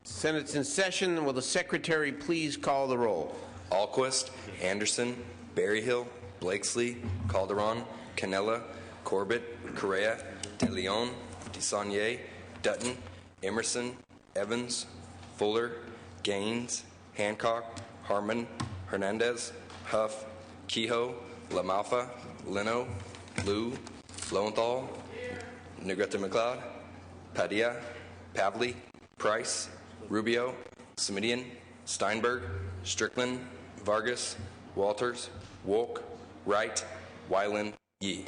Senate's in session. Will the Secretary please call the roll? Alquist, Anderson, Berryhill, Blakesley, Calderon, Canella, Corbett, Correa, De Leon, DeSaulnier, Dutton, Emerson, Evans, Fuller, Gaines, Hancock, Harmon, Hernandez, Huff, Kehoe, LaMalfa, Leno, Liu, Lowenthal, Negrete McLeod, Padilla, Pavley, Price, Rubio, Semidian, Steinberg, Strickland, Vargas, Walters, Wolk, Wright, Weiland, Yee.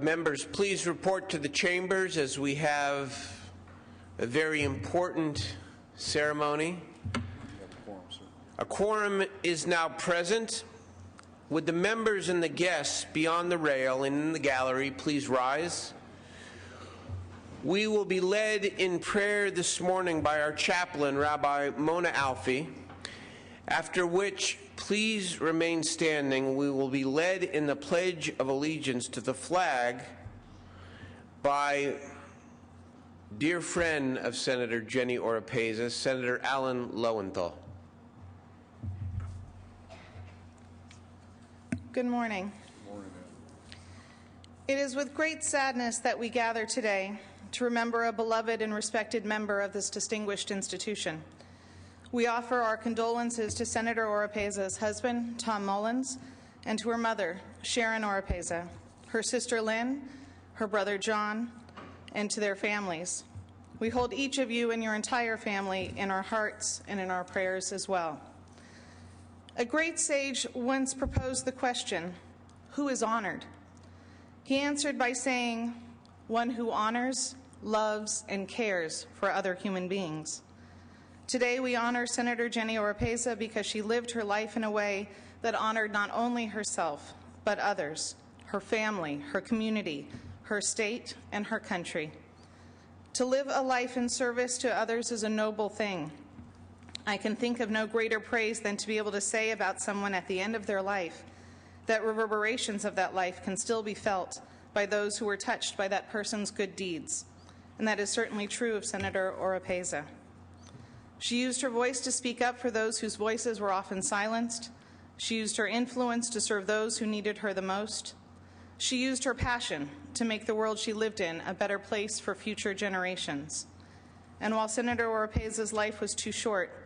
Members, please report to the chambers as we have a very important ceremony. A quorum is now present. Would the members and the guests beyond the rail and in the gallery please rise? We will be led in prayer this morning by our chaplain, Rabbi Mona Alfie, after which please remain standing. We will be led in the Pledge of Allegiance to the flag by dear friend of Senator Jenny Oropeza, Senator Alan Lowenthal. Good morning. Good morning. It is with great sadness that we gather today to remember a beloved and respected member of this distinguished institution. We offer our condolences to Senator Oropeza's husband, Tom Mullins, and to her mother, Sharon Oropeza, her sister Lynn, her brother John, and to their families. We hold each of you and your entire family in our hearts and in our prayers as well. A great sage once proposed the question, who is honored? He answered by saying, one who honors, loves, and cares for other human beings. Today we honor Senator Jenny Oropeza because she lived her life in a way that honored not only herself, but others, her family, her community, her state, and her country. To live a life in service to others is a noble thing. I can think of no greater praise than to be able to say about someone at the end of their life that reverberations of that life can still be felt by those who were touched by that person's good deeds. And that is certainly true of Senator Oropeza. She used her voice to speak up for those whose voices were often silenced. She used her influence to serve those who needed her the most. She used her passion to make the world she lived in a better place for future generations. And while Senator Oropeza's life was too short,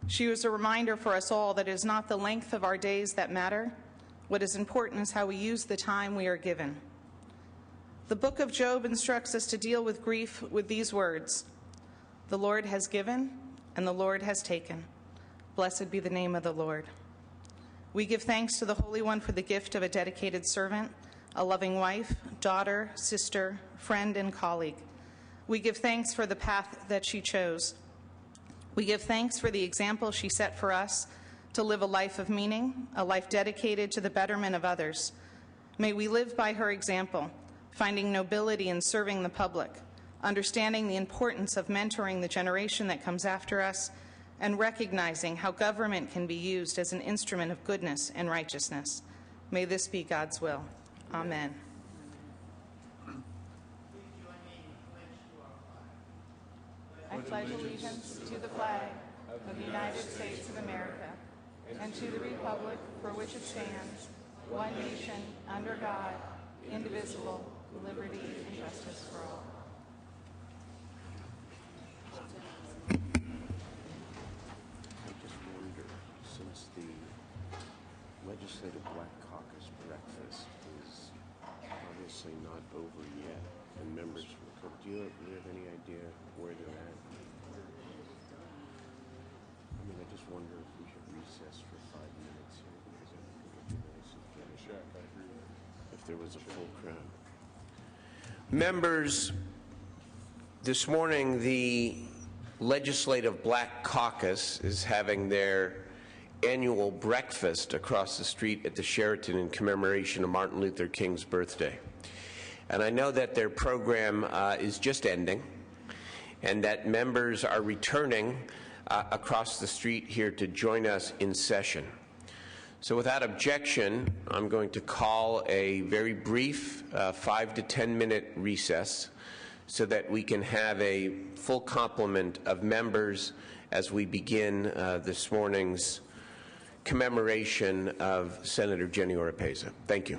she was a reminder for us all that it is not the length of our days that matter. What is important is how we use the time we are given. The book of Job instructs us to deal with grief with these words, the Lord has given and the Lord has taken. Blessed be the name of the Lord. We give thanks to the Holy One for the gift of a dedicated servant, a loving wife, daughter, sister, friend, and colleague. We give thanks for the path that she chose. We give thanks for the example she set for us to live a life of meaning, a life dedicated to the betterment of others. May we live by her example, finding nobility in serving the public, understanding the importance of mentoring the generation that comes after us, and recognizing how government can be used as an instrument of goodness and righteousness. May this be God's will. Amen. I pledge allegiance to the flag of the United States of America and to the republic for which it stands, one nation, under God, indivisible, with liberty and justice for all. I just wonder, since the Legislative Black Caucus breakfast is obviously not over yet, and members will come, do you have any idea where they're at? I mean, I just wonder if we should recess for 5 minutes here, because I think it would be nice if there was a full crowd. Members, this morning the Legislative Black Caucus is having their annual breakfast across the street at the Sheraton in commemoration of Martin Luther King's birthday. And I know that their program is just ending and that members are returning across the street here to join us in session. So without objection, I'm going to call a very brief 5 to 10 minute recess so that we can have a full complement of members as we begin this morning's commemoration of Senator Jenny Oropeza. Thank you.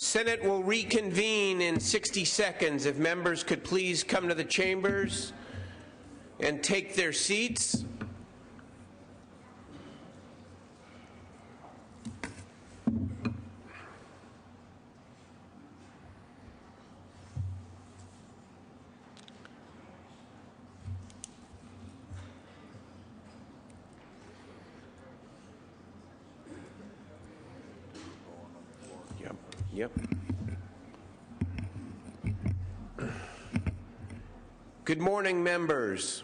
Senate will reconvene in 60 seconds. If members could please come to the chambers and take their seats. Yep. Good morning, members.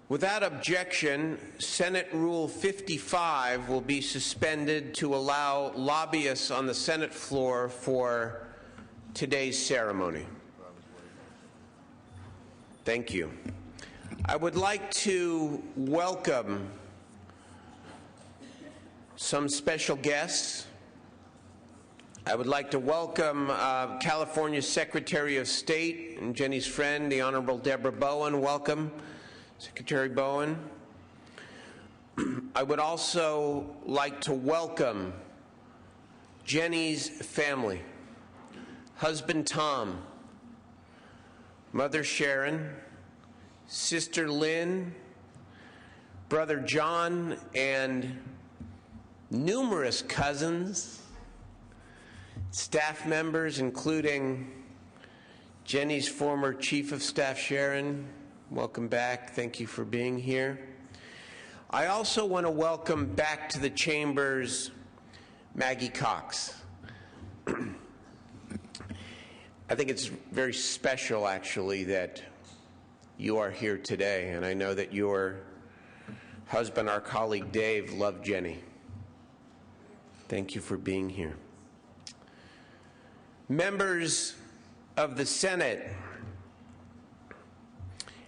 Without objection, Senate Rule 55 will be suspended to allow lobbyists on the Senate floor for today's ceremony. Thank you. I would like to welcome some special guests. I would like to welcome California's Secretary of State and Jenny's friend, the Honorable Deborah Bowen. Welcome, Secretary Bowen. I would also like to welcome Jenny's family, husband Tom, mother Sharon, sister Lynn, brother John, and numerous cousins, staff members, including Jenny's former Chief of Staff, Sharon. Welcome back. Thank you for being here. I also want to welcome back to the chambers Maggie Cox. I think it's very special, actually, that you are here today, and I know that your husband, our colleague Dave, loved Jenny. Thank you for being here. Members of the Senate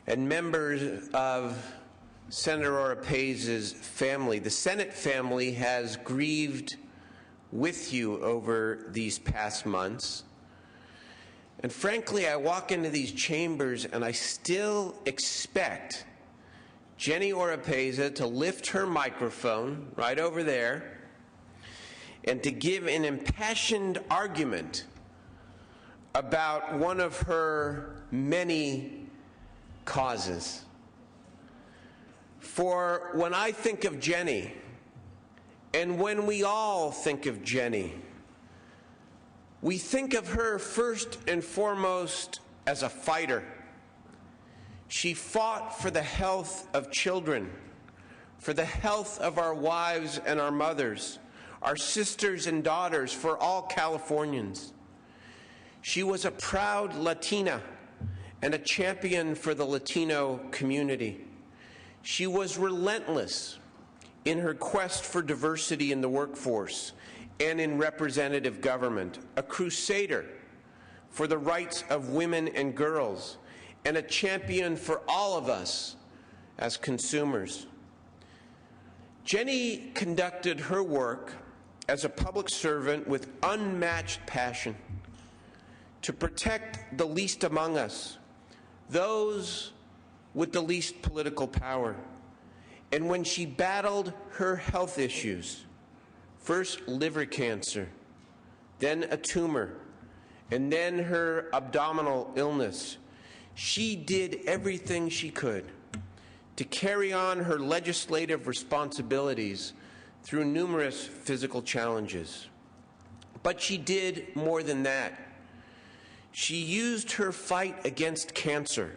and members of Senator Oropeza's family, the Senate family has grieved with you over these past months. And frankly, I walk into these chambers and I still expect Jenny Oropeza to lift her microphone right over there and to give an impassioned argument about one of her many causes. For when I think of Jenny, and when we all think of Jenny, we think of her first and foremost as a fighter. She fought for the health of children, for the health of our wives and our mothers, our sisters and daughters, for all Californians. She was a proud Latina and a champion for the Latino community. She was relentless in her quest for diversity in the workforce and in representative government, a crusader for the rights of women and girls, and a champion for all of us as consumers. Jenny conducted her work as a public servant with unmatched passion to protect the least among us, those with the least political power. And when she battled her health issues, first liver cancer, then a tumor, and then her abdominal illness, she did everything she could to carry on her legislative responsibilities through numerous physical challenges. But she did more than that. She used her fight against cancer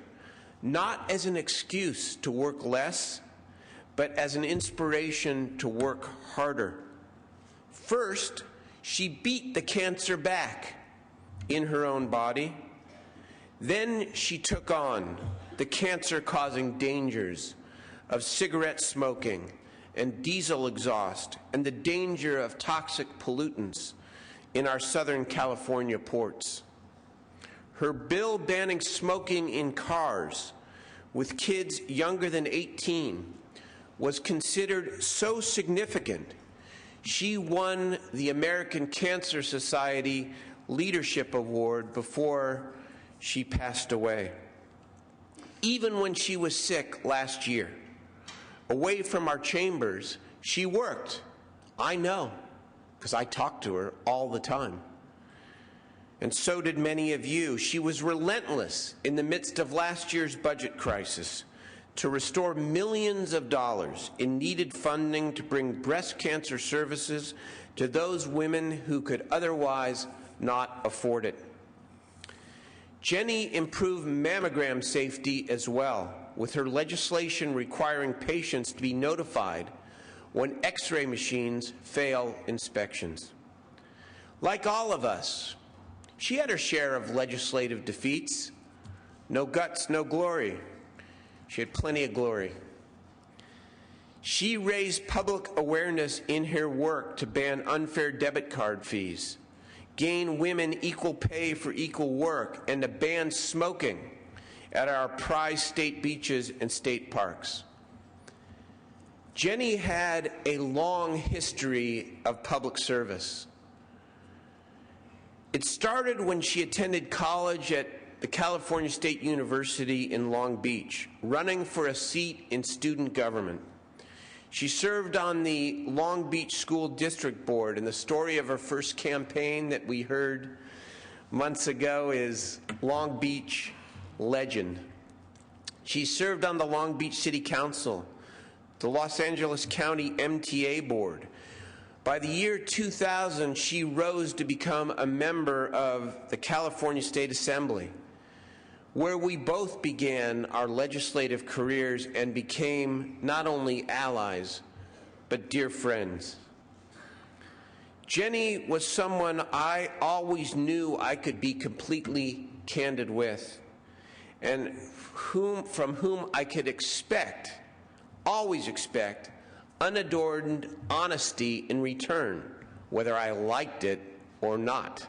not as an excuse to work less, but as an inspiration to work harder. First, she beat the cancer back in her own body. Then she took on the cancer-causing dangers of cigarette smoking and diesel exhaust and the danger of toxic pollutants in our Southern California ports. Her bill banning smoking in cars with kids younger than 18 was considered so significant, she won the American Cancer Society Leadership Award before she passed away. Even when she was sick last year, away from our chambers, she worked. I know. because I talked to her all the time. And so did many of you. She was relentless in the midst of last year's budget crisis to restore millions of dollars in needed funding to bring breast cancer services to those women who could otherwise not afford it. Jenny improved mammogram safety as well, with her legislation requiring patients to be notified when X-ray machines fail inspections. Like all of us, she had her share of legislative defeats. No guts, no glory. She had plenty of glory. She raised public awareness in her work to ban unfair debit card fees, gain women equal pay for equal work, and to ban smoking at our prized state beaches and state parks. Jenny had a long history of public service. It started when she attended college at the California State University in Long Beach, running for a seat in student government. She served on the Long Beach School District Board, and the story of her first campaign that we heard months ago is Long Beach legend. She served on the Long Beach City Council, the Los Angeles County MTA Board. By the year 2000, she rose to become a member of the California State Assembly, where we both began our legislative careers and became not only allies, but dear friends. Jenny was someone I always knew I could be completely candid with, and from whom I could expect, always expect, unadorned honesty in return, whether I liked it or not.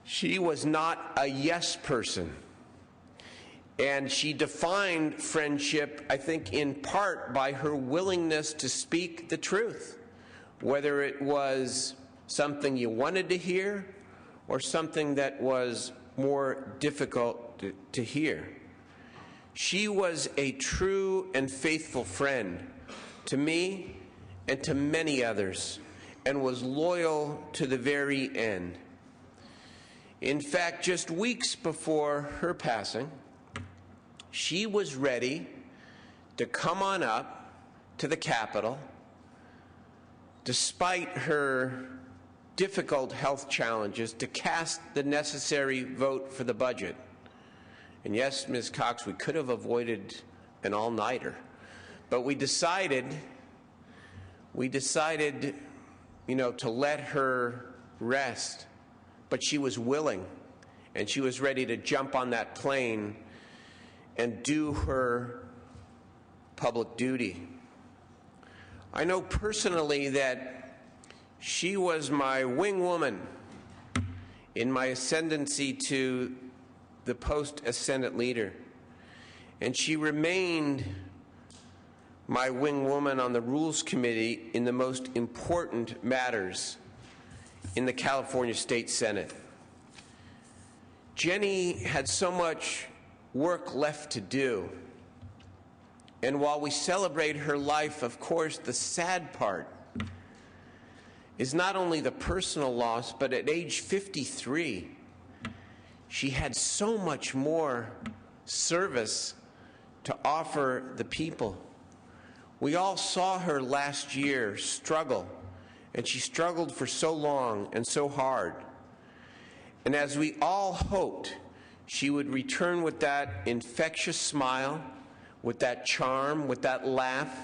She was not a yes person, and she defined friendship, I think, in part by her willingness to speak the truth, whether it was something you wanted to hear or something that was more difficult to hear. She was a true and faithful friend to me and to many others, and was loyal to the very end. In fact, just weeks before her passing, she was ready to come on up to the Capitol, despite her difficult health challenges, to cast the necessary vote for the budget. And yes, Ms. Cox, we could have avoided an all-nighter, but we decided, to let her rest. But she was willing, and she was ready to jump on that plane and do her public duty. I know personally that she was my wing woman in my ascendancy to the post as Senate leader, and she remained my wing woman on the Rules Committee in the most important matters in the California State Senate. Jenny had so much work left to do, and while we celebrate her life, of course, the sad part is not only the personal loss, but at age 53, she had so much more service to offer the people. We all saw her last year struggle, and she struggled for so long and so hard. And as we all hoped, she would return with that infectious smile, with that charm, with that laugh.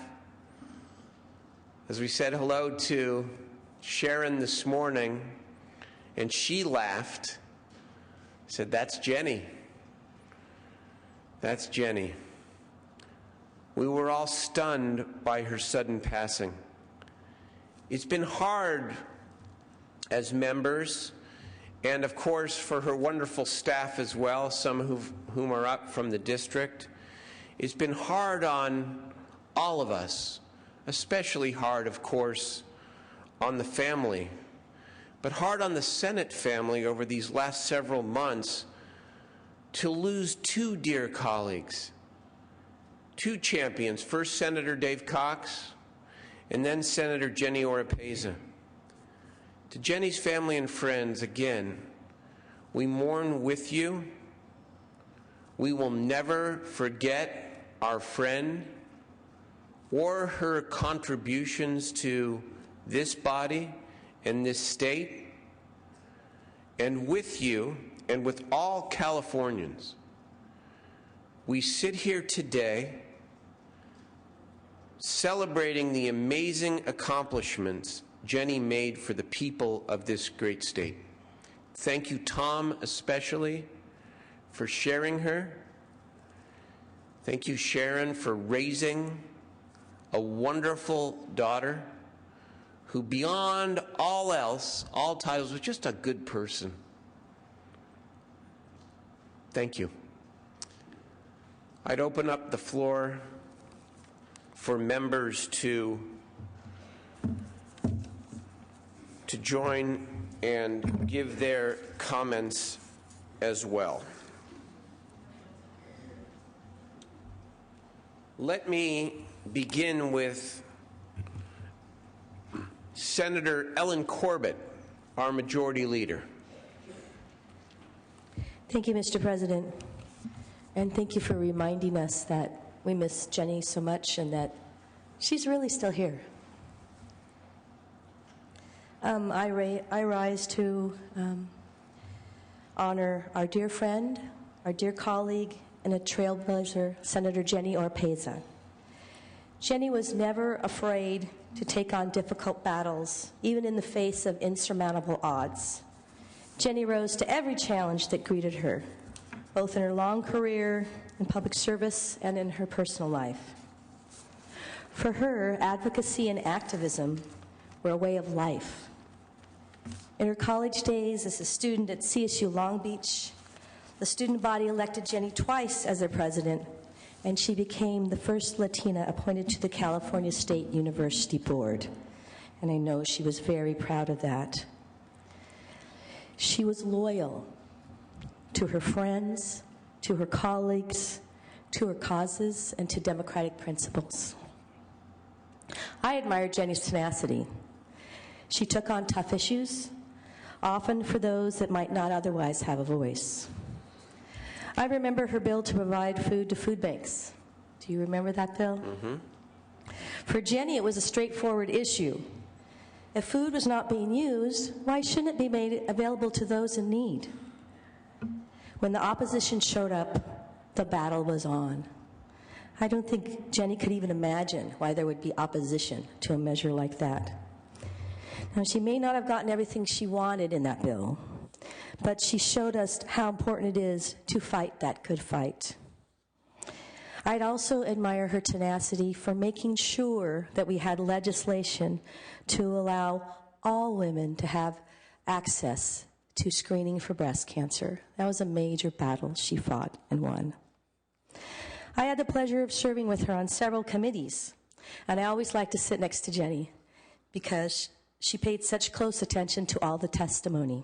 As we said hello to Sharon this morning, and she laughed, said, "That's Jenny. That's Jenny." We were all stunned by her sudden passing. It's been hard as members, and of course for her wonderful staff as well, some of whom are up from the district. It's been hard on all of us, especially hard, of course, on the family, but hard on the Senate family over these last several months to lose two dear colleagues, two champions, first Senator Dave Cox and then Senator Jenny Oropeza. To Jenny's family and friends, again, we mourn with you. We will never forget our friend or her contributions to this body and this state. And with you, and with all Californians, we sit here today celebrating the amazing accomplishments Jenny made for the people of this great state. Thank you, Tom, especially, for sharing her. Thank you, Sharon, for raising a wonderful daughter who, beyond all else, all titles, was just a good person. Thank you. I'd open up the floor for members to join and give their comments as well. Let me begin with Senator Ellen Corbett, our Majority Leader. Thank you, Mr. President, and thank you for reminding us that we miss Jenny so much and that she's really still here. I rise to honor our dear friend, our dear colleague, and a trailblazer, Senator Jenny Oropeza. Jenny was never afraid to take on difficult battles, even in the face of insurmountable odds. Jenny rose to every challenge that greeted her, both in her long career in public service and in her personal life. For her, advocacy and activism were a way of life. In her college days as a student at CSU Long Beach, the student body elected Jenny twice as their president, and she became the first Latina appointed to the California State University Board. And I know she was very proud of that. She was loyal to her friends, to her colleagues, to her causes, and to democratic principles. I admired Jenny's tenacity. She took on tough issues, often for those that might not otherwise have a voice. I remember her bill to provide food to food banks. Do you remember that bill? Mm-hmm. For Jenny, it was a straightforward issue. If food was not being used, why shouldn't it be made available to those in need? When the opposition showed up, the battle was on. I don't think Jenny could even imagine why there would be opposition to a measure like that. Now, she may not have gotten everything she wanted in that bill, but she showed us how important it is to fight that good fight. I'd also admire her tenacity for making sure that we had legislation to allow all women to have access to screening for breast cancer. That was a major battle she fought and won. I had the pleasure of serving with her on several committees, and I always liked to sit next to Jenny because she paid such close attention to all the testimony.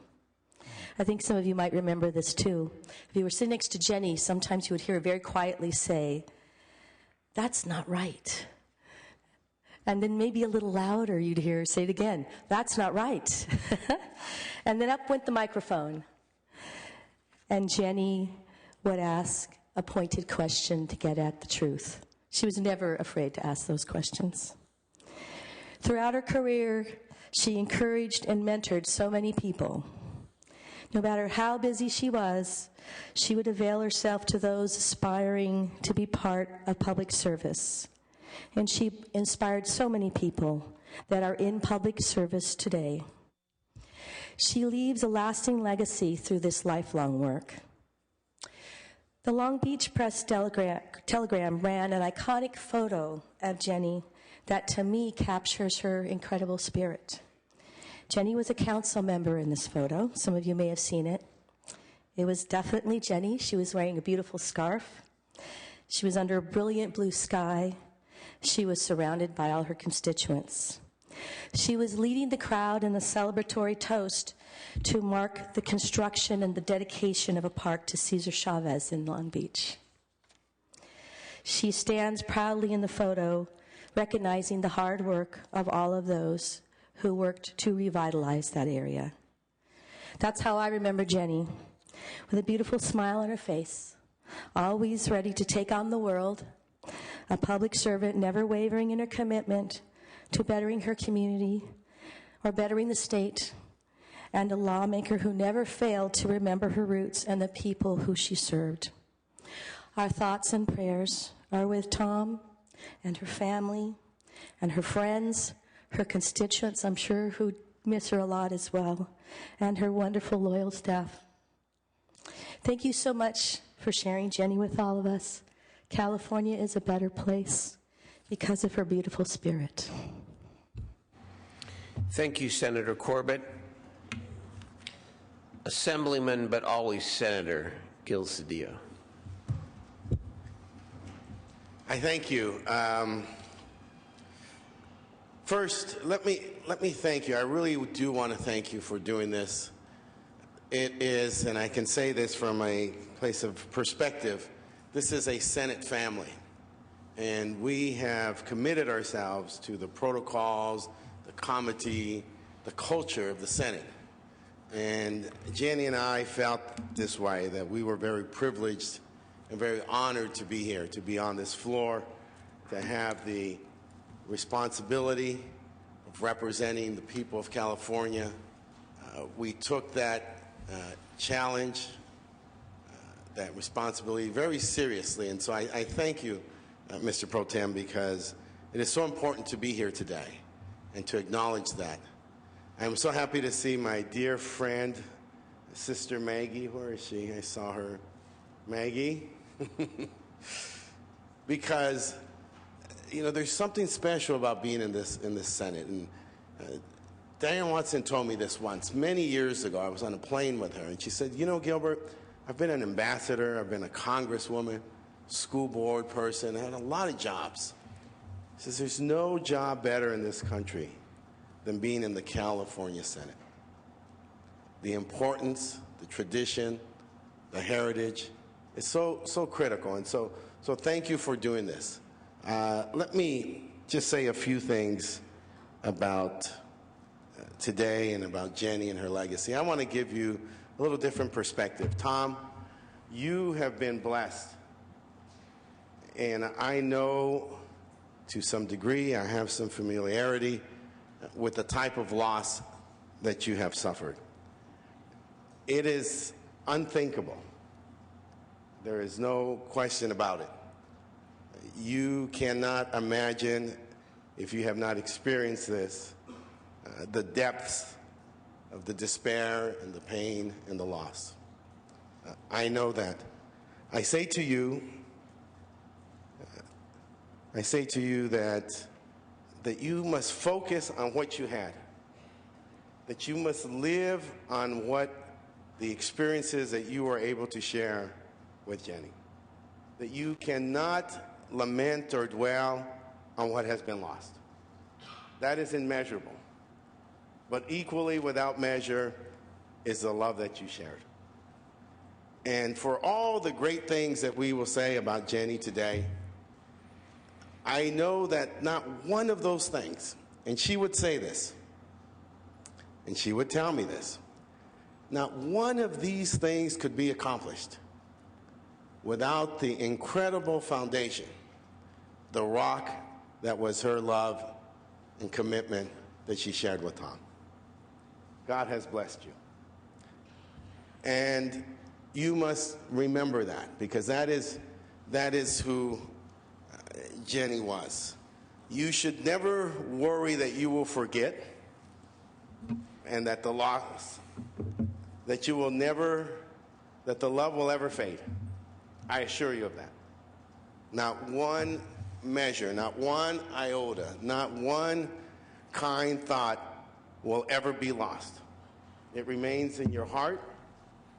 I think some of you might remember this too. If you were sitting next to Jenny, sometimes you would hear her very quietly say, "That's not right." And then maybe a little louder you'd hear her say it again, "That's not right." And then up went the microphone. And Jenny would ask a pointed question to get at the truth. She was never afraid to ask those questions. Throughout her career, she encouraged and mentored so many people. No matter how busy she was, she would avail herself to those aspiring to be part of public service. And she inspired so many people that are in public service today. She leaves a lasting legacy through this lifelong work. The Long Beach Press Telegram ran an iconic photo of Jenny that, to me, captures her incredible spirit. Jenny was a council member in this photo. Some of you may have seen it. It was definitely Jenny. She was wearing a beautiful scarf. She was under a brilliant blue sky. She was surrounded by all her constituents. She was leading the crowd in a celebratory toast to mark the construction and the dedication of a park to Cesar Chavez in Long Beach. She stands proudly in the photo, recognizing the hard work of all of those who worked to revitalize that area. That's how I remember Jenny, with a beautiful smile on her face, always ready to take on the world, a public servant never wavering in her commitment to bettering her community or bettering the state, and a lawmaker who never failed to remember her roots and the people who she served. Our thoughts and prayers are with Tom and her family and her friends, her constituents, I'm sure, who miss her a lot as well, and her wonderful, loyal staff. Thank you so much for sharing Jenny with all of us. California is a better place because of her beautiful spirit. Thank you, Senator Corbett. Assemblyman, but always Senator Gil Cedillo. I thank you. First, let me thank you. I really do want to thank you for doing this. It is, and I can say this from a place of perspective, this is a Senate family. And we have committed ourselves to the protocols, the comity, the culture of the Senate. And Jenny and I felt this way, that we were very privileged and very honored to be here, to be on this floor, to have the responsibility of representing the people of California. We took that challenge, that responsibility very seriously. And so I thank you, Mr. Pro Tem, because it is so important to be here today and to acknowledge that. I'm so happy to see my dear friend, Sister Maggie. Where is she? I saw her. Maggie? Because, you know, there's something special about being in this Senate. And Diane Watson told me this once, many years ago. I was on a plane with her, and she said, you know, Gilbert, I've been an ambassador, I've been a congresswoman, school board person, I had a lot of jobs. She says, there's no job better in this country than being in the California Senate. The importance, the tradition, the heritage is so critical. And so thank you for doing this. Let me just say a few things about today and about Jenny and her legacy. I want to give you a little different perspective. Tom, you have been blessed. And I know to some degree, I have some familiarity with the type of loss that you have suffered. It is unthinkable. There is no question about it. You cannot imagine, if you have not experienced this, the depths of the despair and the pain and the loss. I know that. I say to you that you must focus on what you had, that you must live on what the experiences that you were able to share with Jenny, that you cannot lament or dwell on what has been lost. That is immeasurable. But equally without measure is the love that you shared. And for all the great things that we will say about Jenny today, I know that not one of those things, and she would say this, and she would tell me this, not one of these things could be accomplished without the incredible foundation, the rock that was her love and commitment that she shared with Tom. God has blessed you. And you must remember that, because that is who Jenny was. You should never worry that you will forget and that the loss, that you will never, that the love will ever fade. I assure you of that. Not one measure, not one iota, not one kind thought will ever be lost. It remains in your heart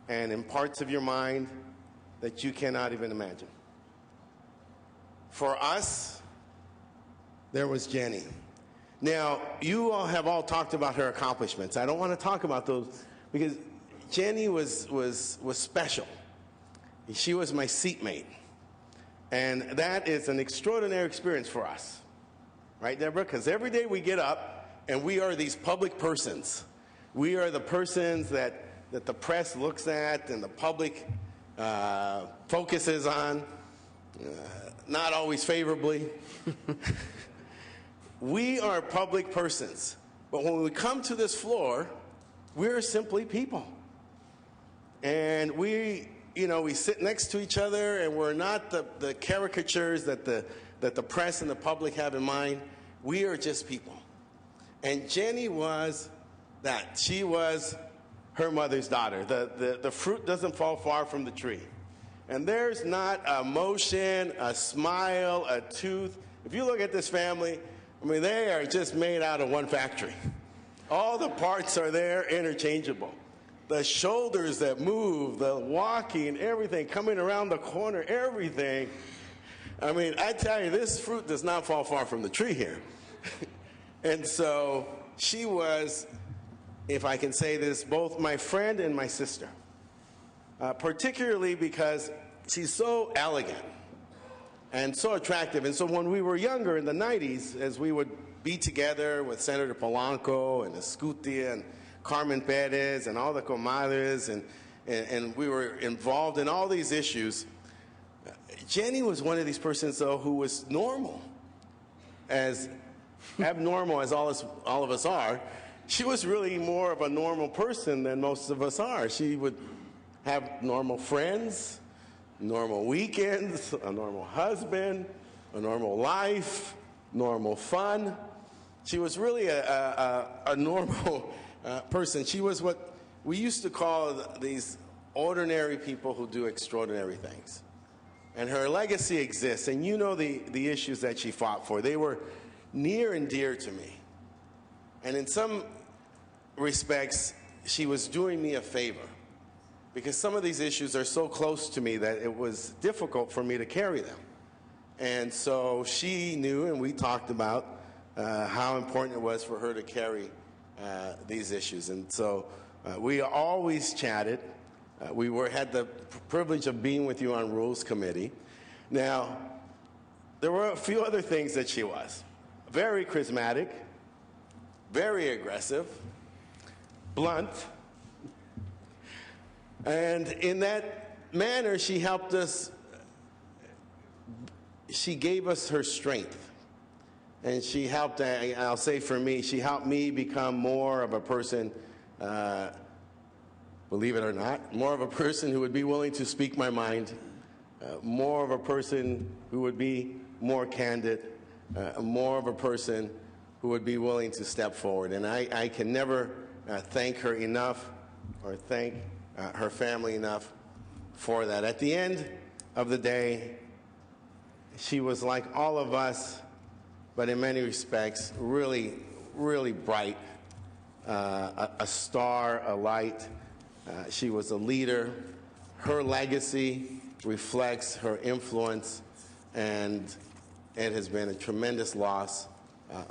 and in parts of your mind that you cannot even imagine. For us, there was Jenny. Now, you all have all talked about her accomplishments. I don't want to talk about those because Jenny was special. She was my seatmate. And that is an extraordinary experience for us. Right, Deborah? Because every day we get up and we are these public persons. We are the persons that the press looks at and the public focuses on, not always favorably. We are public persons. But when we come to this floor, we're simply people. And we sit next to each other, and we're not the caricatures that the press and the public have in mind. We are just people. And Jenny was that. She was her mother's daughter. The fruit doesn't fall far from the tree. And there's not a motion, a smile, a tooth. If you look at this family, I mean, they are just made out of one factory. All the parts are there, interchangeable. The shoulders that move, the walking, everything, coming around the corner, everything. I mean, I tell you, this fruit does not fall far from the tree here. And so she was, if I can say this, both my friend and my sister, particularly because she's so elegant and so attractive. And so when we were younger in the 90s, as we would be together with Senator Polanco and Escutia and Carmen Perez and all the comadres, and we were involved in all these issues, Jenny was one of these persons, though, who was normal, as abnormal as all of us are. She was really more of a normal person than most of us are. She would have normal friends, normal weekends, a normal husband, a normal life, normal fun. She was really a normal person. She was what we used to call these ordinary people who do extraordinary things. And her legacy exists, and you know the issues that she fought for. They were near and dear to me. And in some respects, she was doing me a favor, because some of these issues are so close to me that it was difficult for me to carry them. And so she knew, and we talked about how important it was for her to carry these issues. And so we always chatted. We had the privilege of being with you on Rules Committee. Now, there were a few other things that she was. Very charismatic, very aggressive, blunt. And in that manner, she helped us. She gave us her strength. And she helped, I'll say for me, she helped me become more of a person, believe it or not, more of a person who would be willing to speak my mind, more of a person who would be more candid, more of a person who would be willing to step forward. And I can never thank her enough, or thank her family enough for that. At the end of the day, she was like all of us, but in many respects, really, really bright, a star, a light. She was a leader. Her legacy reflects her influence, and it has been a tremendous loss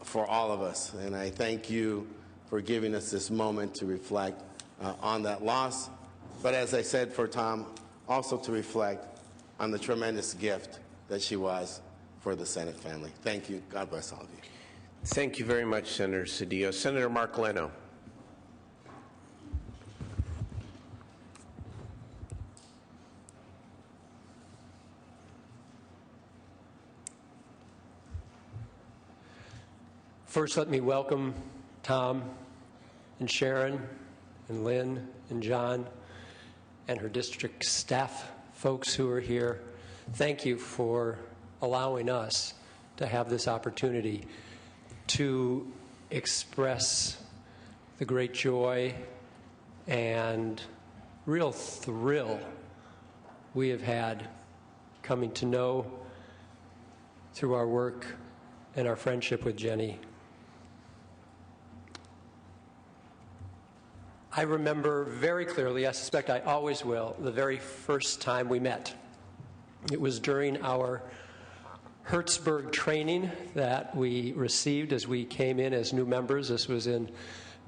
for all of us. And I thank you for giving us this moment to reflect on that loss. But as I said for Tom, also to reflect on the tremendous gift that she was for the Senate family. Thank you. God bless all of you. Thank you very much, Senator Cedillo. Senator Mark Leno. First, let me welcome Tom and Sharon and Lynn and John and her district staff folks who are here. Thank you for allowing us to have this opportunity to express the great joy and real thrill we have had coming to know through our work and our friendship with Jenny. I remember very clearly, I suspect I always will, the very first time we met. It was during our Hertzberg training that we received as we came in as new members. This was in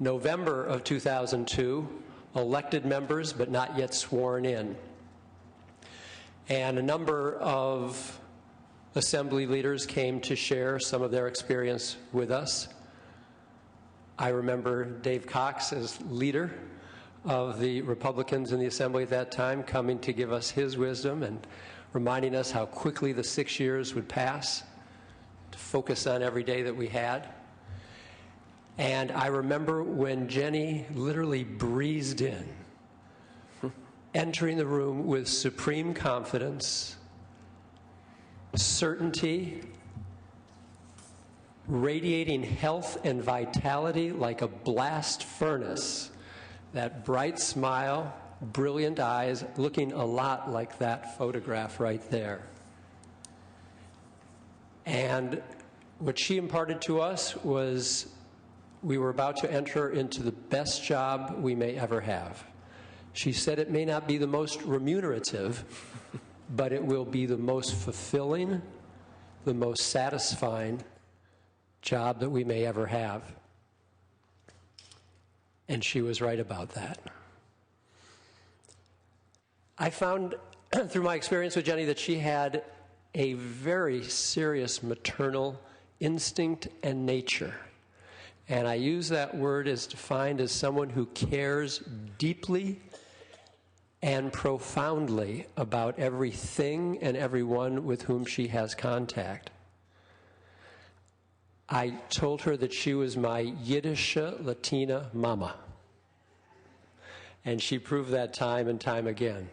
November of 2002, elected members but not yet sworn in. And a number of assembly leaders came to share some of their experience with us. I remember Dave Cox as leader of the Republicans in the Assembly at that time coming to give us his wisdom and reminding us how quickly the 6 years would pass, to focus on every day that we had. And I remember when Jenny literally breezed in, entering the room with supreme confidence, certainty, radiating health and vitality like a blast furnace, that bright smile, brilliant eyes, looking a lot like that photograph right there. And what she imparted to us was we were about to enter into the best job we may ever have. She said it may not be the most remunerative, but it will be the most fulfilling, the most satisfying job that we may ever have. And she was right about that. I found through my experience with Jenny that she had a very serious maternal instinct and nature. And I use that word as defined as someone who cares deeply and profoundly about everything and everyone with whom she has contact. I told her that she was my Yiddish Latina mama. And she proved that time and time again.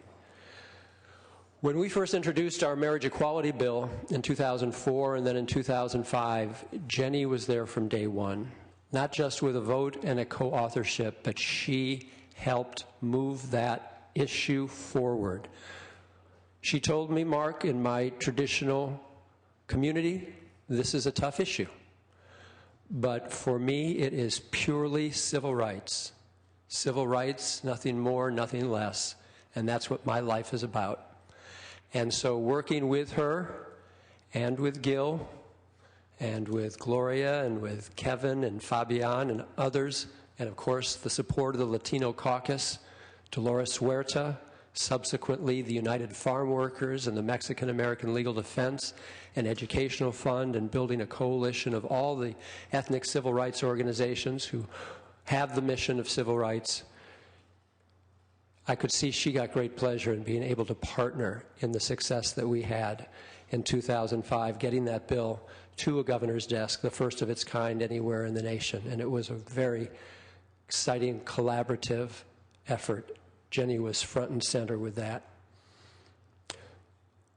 When we first introduced our marriage equality bill in 2004 and then in 2005, Jenny was there from day one, not just with a vote and a co-authorship, but she helped move that issue forward. She told me, Mark, in my traditional community, this is a tough issue. But for me, it is purely civil rights. Civil rights, nothing more, nothing less. And that's what my life is about. And so working with her and with Gil and with Gloria and with Kevin and Fabian and others, and of course the support of the Latino Caucus, Dolores Huerta, subsequently the United Farm Workers and the Mexican American Legal Defense and Educational Fund, and building a coalition of all the ethnic civil rights organizations who have the mission of civil rights. I could see she got great pleasure in being able to partner in the success that we had in 2005, getting that bill to a governor's desk, the first of its kind anywhere in the nation. And it was a very exciting, collaborative effort. Jenny was front and center with that.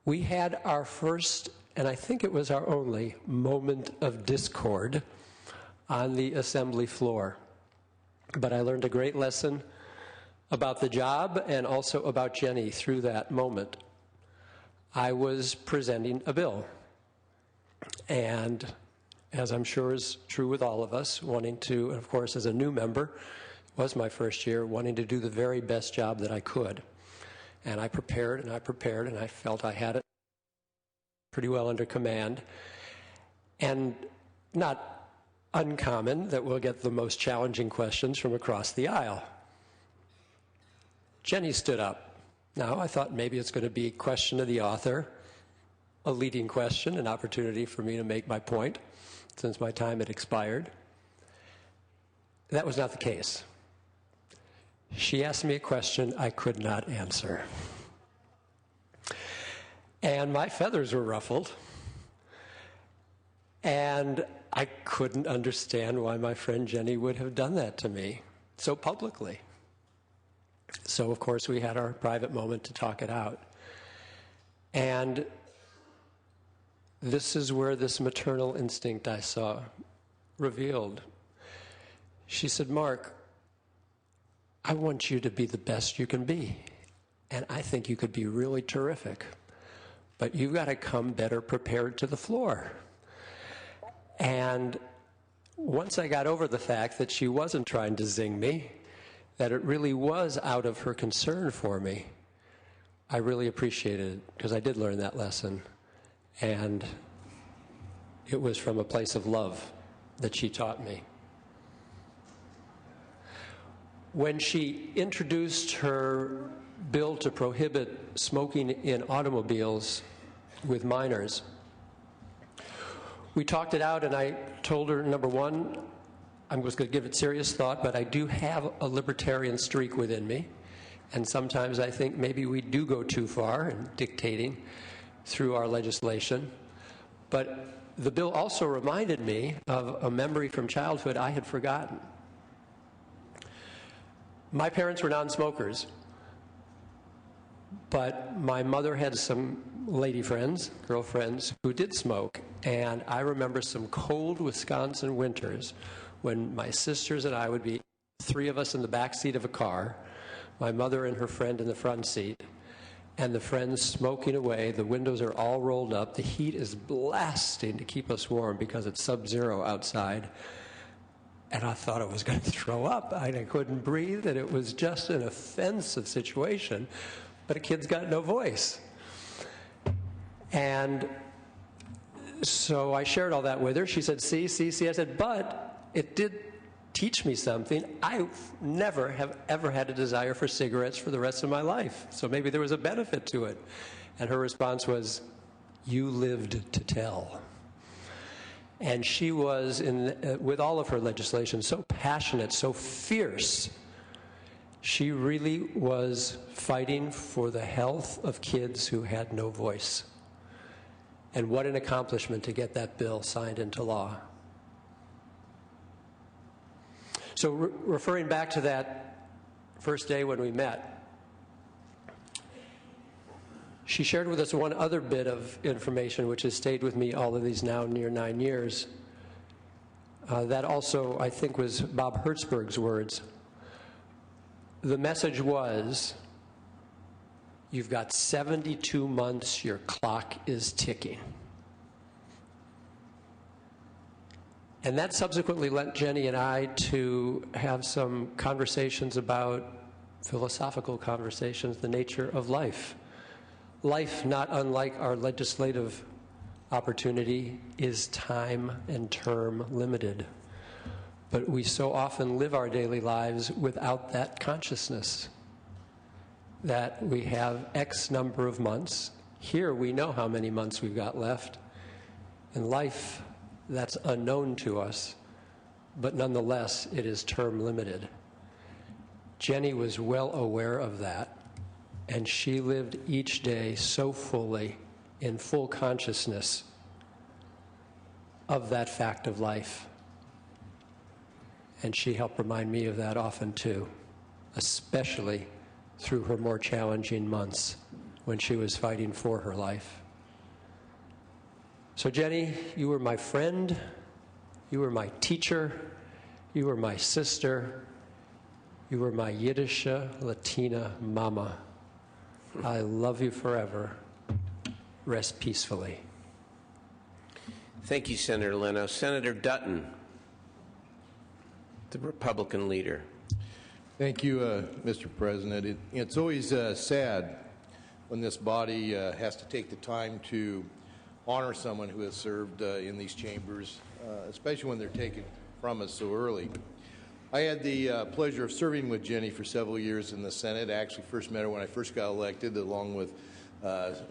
We had our first, and I think it was our only, moment of discord on the assembly floor. But I learned a great lesson about the job and also about Jenny through that moment. I was presenting a bill, and as I'm sure is true with all of us, wanting to, and of course as a new member, it was my first year, wanting to do the very best job that I could. And I prepared, and I felt I had it pretty well under command. And not uncommon that we'll get the most challenging questions from across the aisle. Jenny stood up. Now, I thought maybe it's going to be a question of the author, a leading question, an opportunity for me to make my point, since my time had expired. That was not the case. She asked me a question I could not answer. And my feathers were ruffled. And I couldn't understand why my friend Jenny would have done that to me so publicly. So, of course, we had our private moment to talk it out. And this is where this maternal instinct I saw revealed. She said, Mark, I want you to be the best you can be. And I think you could be really terrific. But you've got to come better prepared to the floor. And once I got over the fact that she wasn't trying to zing me, that it really was out of her concern for me, I really appreciated it, because I did learn that lesson. And it was from a place of love that she taught me. When she introduced her bill to prohibit smoking in automobiles with minors, we talked it out, and I told her, number one, I'm just going to give it serious thought, but I do have a libertarian streak within me. And sometimes I think maybe we do go too far in dictating through our legislation. But the bill also reminded me of a memory from childhood I had forgotten. My parents were non-smokers, but my mother had some lady friends, girlfriends, who did smoke. And I remember some cold Wisconsin winters when my sisters and I would be, three of us in the back seat of a car, my mother and her friend in the front seat, and the friends smoking away. The windows are all rolled up. The heat is blasting to keep us warm because it's sub-zero outside. And I thought I was going to throw up. I couldn't breathe, and it was just an offensive situation. But a kid's got no voice. And so I shared all that with her. She said, see. I said, but it did teach me something. I never have ever had a desire for cigarettes for the rest of my life. So maybe there was a benefit to it. And her response was, you lived to tell. And she was, with all of her legislation, so passionate, so fierce. She really was fighting for the health of kids who had no voice. And what an accomplishment to get that bill signed into law. So referring back to that first day when we met, she shared with us one other bit of information which has stayed with me all of these now near 9 years. That also, I think, was Bob Hertzberg's words. The message was, you've got 72 months, your clock is ticking. And that subsequently led Jenny and I to have some conversations about, philosophical conversations, the nature of life. Life, not unlike our legislative opportunity, is time and term limited. But we so often live our daily lives without that consciousness that we have X number of months. Here we know how many months we've got left. In life, that's unknown to us, but nonetheless, it is term limited. Jenny was well aware of that. And she lived each day so fully, in full consciousness of that fact of life. And she helped remind me of that often too, especially through her more challenging months when she was fighting for her life. So Jenny, you were my friend, you were my teacher, you were my sister, you were my Yiddish Latina mama. I love you forever. Rest peacefully. Thank you, Senator Leno. Senator Dutton, the Republican leader. Thank you, Mr. President. It's always sad when this body has to take the time to honor someone who has served in these chambers, especially when they're taken from us so early. I had the pleasure of serving with Jenny for several years in the Senate. I actually first met her when I first got elected, along with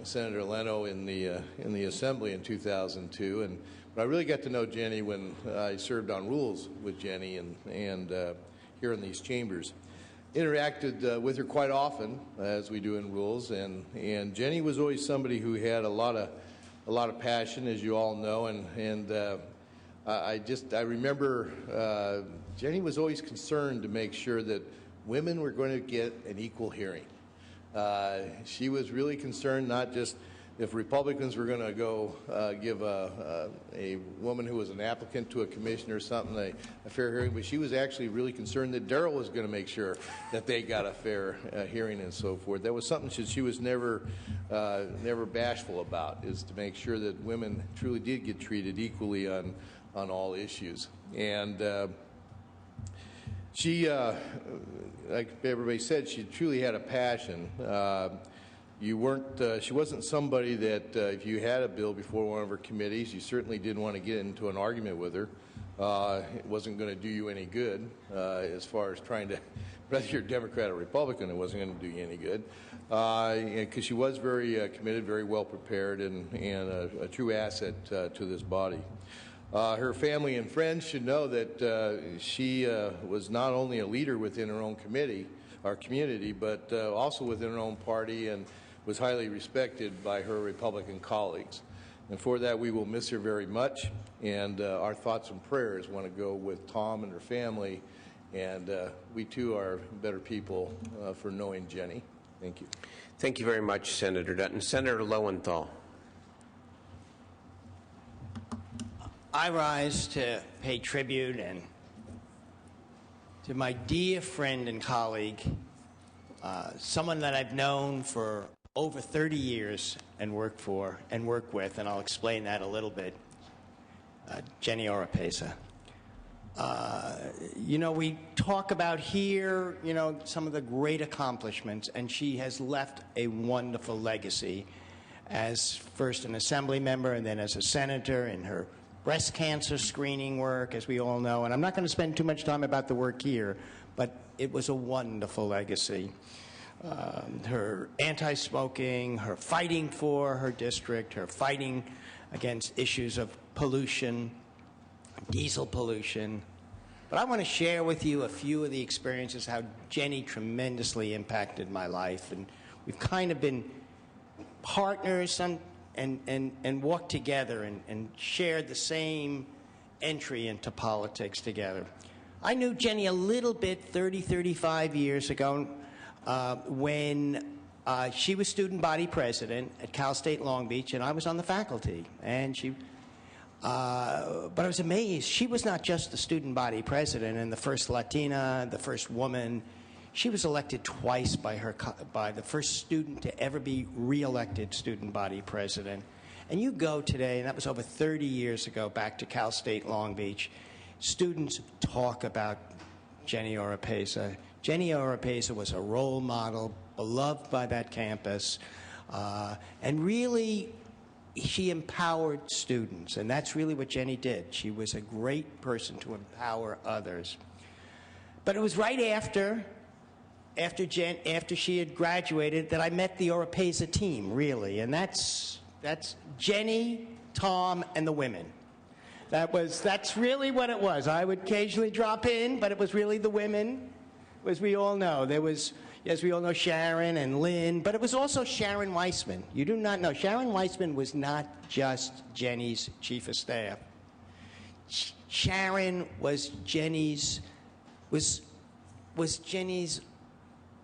Senator Leno in the Assembly in 2002. But I really got to know Jenny when I served on rules with Jenny and here in these chambers. Interacted with her quite often, as we do in rules, and Jenny was always somebody who had a lot of passion, as you all know, and I remember Jenny was always concerned to make sure that women were going to get an equal hearing. She was really concerned not just if Republicans were going to go give a woman who was an applicant to a commission or something a fair hearing, but she was actually really concerned that Darrell was going to make sure that they got a fair hearing and so forth. That was something she was never bashful about, is to make sure that women truly did get treated equally on all issues. And she, like everybody said, she truly had a passion. She wasn't somebody that if you had a bill before one of her committees, you certainly didn't want to get into an argument with her. It wasn't going to do you any good as far as trying to, whether you're Democrat or Republican, it wasn't going to do you any good. Because she was very committed, very well prepared, and a true asset to this body. Her family and friends should know that she was not only a leader within her own our community, but also within her own party, and was highly respected by her Republican colleagues. And for that, we will miss her very much, and our thoughts and prayers want to go with Tom and her family, and we too are better people for knowing Jenny. Thank you. Thank you very much, Senator Dutton. Senator Lowenthal. I rise to pay tribute and to my dear friend and colleague, someone that I've known for over 30 years and work with, and I'll explain that a little bit, Jenny Oropesa. We talk about here, some of the great accomplishments, and she has left a wonderful legacy as first an assembly member and then as a senator in her breast cancer screening work, as we all know. And I'm not going to spend too much time about the work here, but it was a wonderful legacy. Her anti-smoking, her fighting for her district, her fighting against issues of pollution, diesel pollution. But I want to share with you a few of the experiences how Jenny tremendously impacted my life. And we've kind of been partners and walked together and shared the same entry into politics together. I knew Jenny a little bit 35 years ago when she was student body president at Cal State Long Beach, and I was on the faculty. And but I was amazed. She was not just the student body president and the first Latina, the first woman. She was elected twice by the first student to ever be reelected student body president. And you go today, and that was over 30 years ago, back to Cal State Long Beach. Students talk about Jenny Oropesa. Jenny Oropesa was a role model, beloved by that campus, and really she empowered students, and that's really what Jenny did. She was a great person to empower others. But it was right after she had graduated that I met the Oropesa team, really, and that's Jenny, Tom, and the women. That's really what it was. I would occasionally drop in, but it was really the women, as we all know. There was, as we all know, Sharon and Lynn, but it was also Sharon Weissman. You do not know. Sharon Weissman was not just Jenny's chief of staff. Sharon was Jenny's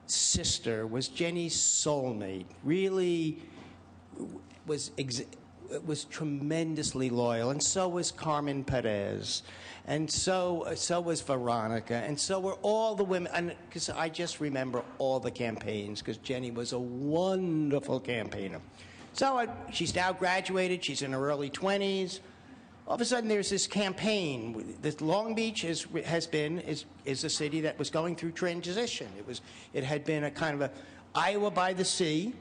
sister, was Jenny's soulmate, really was tremendously loyal, and so was Carmen Perez, and so was Veronica, and so were all the women, and because I just remember all the campaigns, because Jenny was a wonderful campaigner. So she's now graduated, she's in her early 20s. All of a sudden there's this campaign. This Long Beach is a city that was going through transition. It had been a kind of a Iowa by the sea,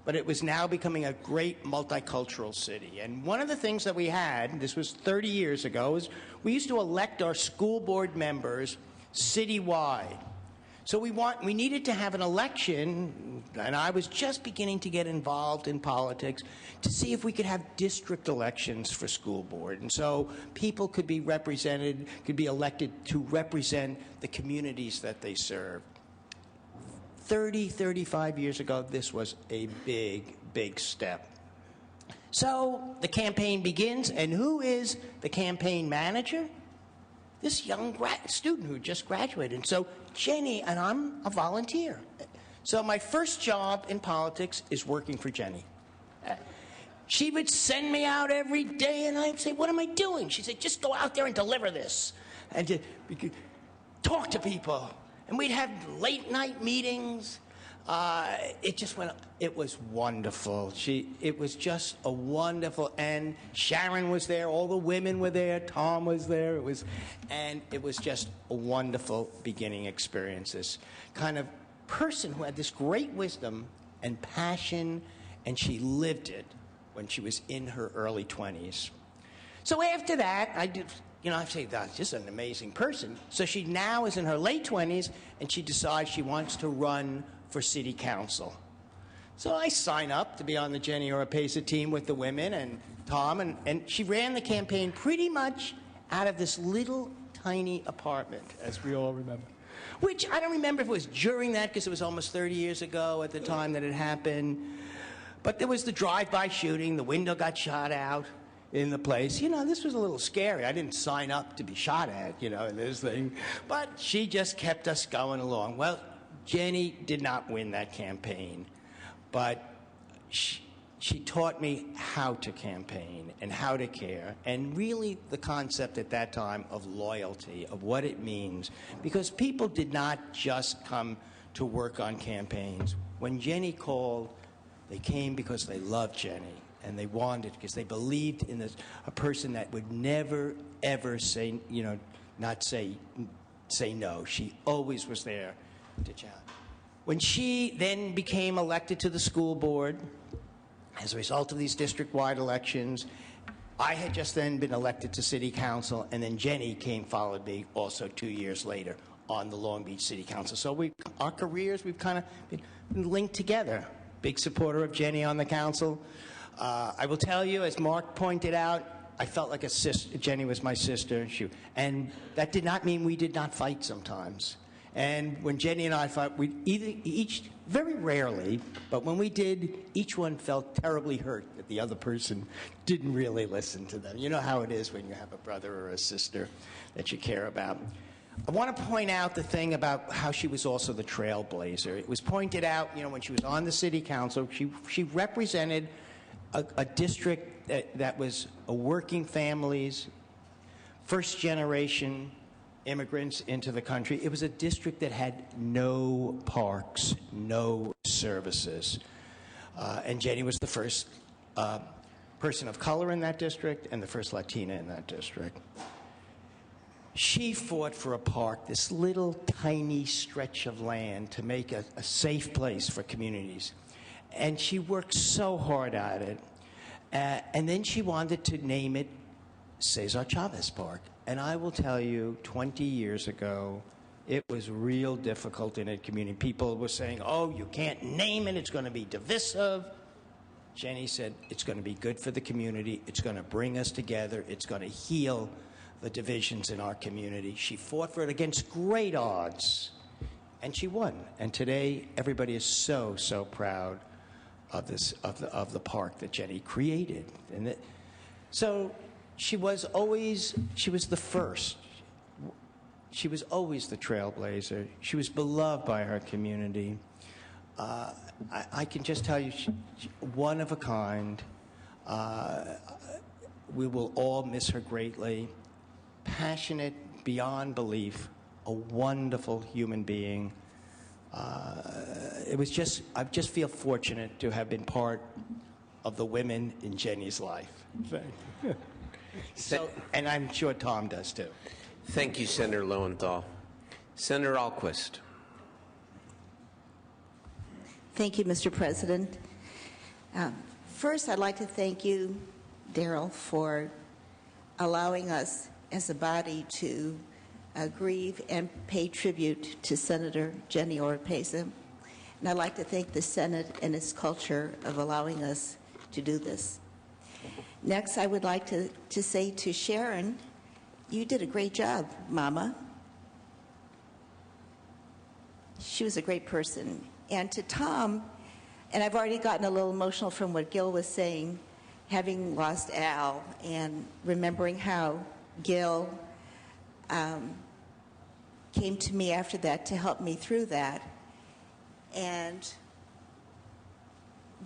but it was now becoming a great multicultural city. And one of the things that we had, this was 30 years ago, is we used to elect our school board members citywide. So we needed to have an election, and I was just beginning to get involved in politics, to see if we could have district elections for school board. And so people could be represented, could be elected to represent the communities that they serve. 35 years ago, this was a big, big step. So the campaign begins, and who is the campaign manager? This young student who just graduated. And so Jenny, and I'm a volunteer. So my first job in politics is working for Jenny. She would send me out every day, and I'd say, what am I doing? She said, just go out there and deliver this. And talk to people. And we'd have late night meetings. It was wonderful. It was just a wonderful, and Sharon was there, all the women were there, Tom was there, it was just a wonderful beginning experience. This kind of person who had this great wisdom and passion, and she lived it when she was in her early 20s. So after that, I say, that's just an amazing person. So she now is in her late 20s, and she decides she wants to run for city council. So I sign up to be on the Jenny Oropesa team with the women and Tom, and she ran the campaign pretty much out of this little tiny apartment, as we all remember. Which I don't remember if it was during that, because it was almost 30 years ago at the time that it happened. But there was the drive-by shooting. The window got shot out in the place. You know, this was a little scary. I didn't sign up to be shot at, you know, in this thing. But she just kept us going along. Well, Jenny did not win that campaign. But she taught me how to campaign and how to care, and really the concept at that time of loyalty, of what it means. Because people did not just come to work on campaigns. When Jenny called, they came because they loved Jenny, and they wanted, because they believed in this, a person that would never, ever say, you know, not say no. She always was there to challenge. When she then became elected to the school board, as a result of these district-wide elections, I had just then been elected to city council, and then Jenny followed me also 2 years later on the Long Beach City Council. So our careers, we've kind of been linked together. Big supporter of Jenny on the council. I will tell you, as Mark pointed out, I felt like a sister. Jenny was my sister, and that did not mean we did not fight sometimes. And when Jenny and I fought, we each, very rarely, but when we did, each one felt terribly hurt that the other person didn't really listen to them. You know how it is when you have a brother or a sister that you care about. I want to point out the thing about how she was also the trailblazer. It was pointed out, you know, when she was on the city council, she represented a district that was a working families, first generation immigrants into the country. It was a district that had no parks, no services. And Jenny was the first person of color in that district and the first Latina in that district. She fought for a park, this little tiny stretch of land, to make a safe place for communities. And she worked so hard at it. And then she wanted to name it Cesar Chavez Park. And I will tell you, 20 years ago, it was real difficult in a community. People were saying, oh, you can't name it, it's going to be divisive. Jenny said, it's going to be good for the community, it's going to bring us together, it's going to heal the divisions in our community. She fought for it against great odds, and she won. And today, everybody is so, so proud of the park that Jenny created. So she was the first. She was always the trailblazer. She was beloved by her community. I can just tell you, she, one of a kind. We will all miss her greatly. Passionate beyond belief, a wonderful human being. I just feel fortunate to have been part of the women in Jenny's life. So, and I'm sure Tom does too. Thank you, Senator Lowenthal. Senator Alquist. Thank you, Mr. President. First, I'd like to thank you, Darrell, for allowing us as a body to grieve and pay tribute to Senator Jenny Oropesa. And I'd like to thank the Senate and its culture of allowing us to do this. Next, I would like to say to Sharon, you did a great job, Mama. She was a great person. And to Tom, and I've already gotten a little emotional from what Gil was saying, having lost Al and remembering how Gil came to me after that to help me through that. And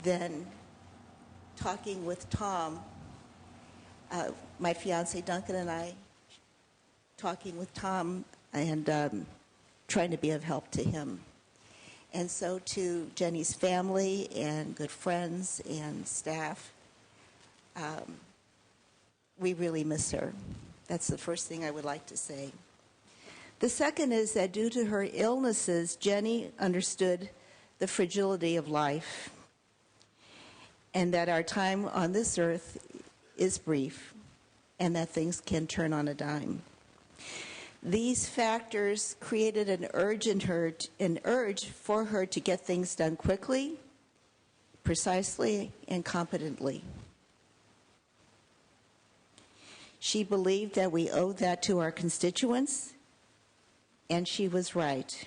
then talking with Tom, my fiance Duncan and I, talking with Tom and trying to be of help to him. And so to Jenny's family and good friends and staff, we really miss her. That's the first thing I would like to say. The second is that due to her illnesses, Jenny understood the fragility of life and that our time on this earth is brief and that things can turn on a dime. These factors created an urge for her to get things done quickly precisely and competently. She believed that we owed that to our constituents, and she was right.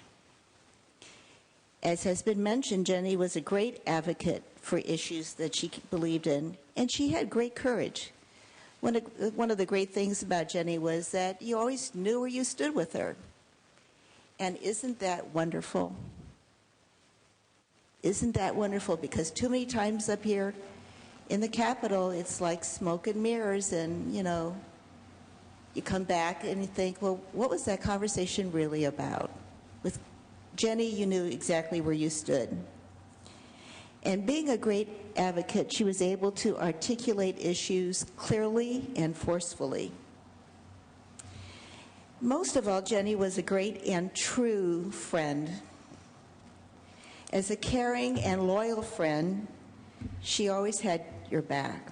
As has been mentioned, Jenny was a great advocate for issues that she believed in, and she had great courage. One of the great things about Jenny was that you always knew where you stood with her. And isn't that wonderful? Isn't that wonderful? Because too many times up here in the Capitol, it's like smoke and mirrors, and, you know, you come back and you think, well, what was that conversation really about? With Jenny, you knew exactly where you stood. And being a great advocate, she was able to articulate issues clearly and forcefully. Most of all, Jenny was a great and true friend. As a caring and loyal friend, she always had your back.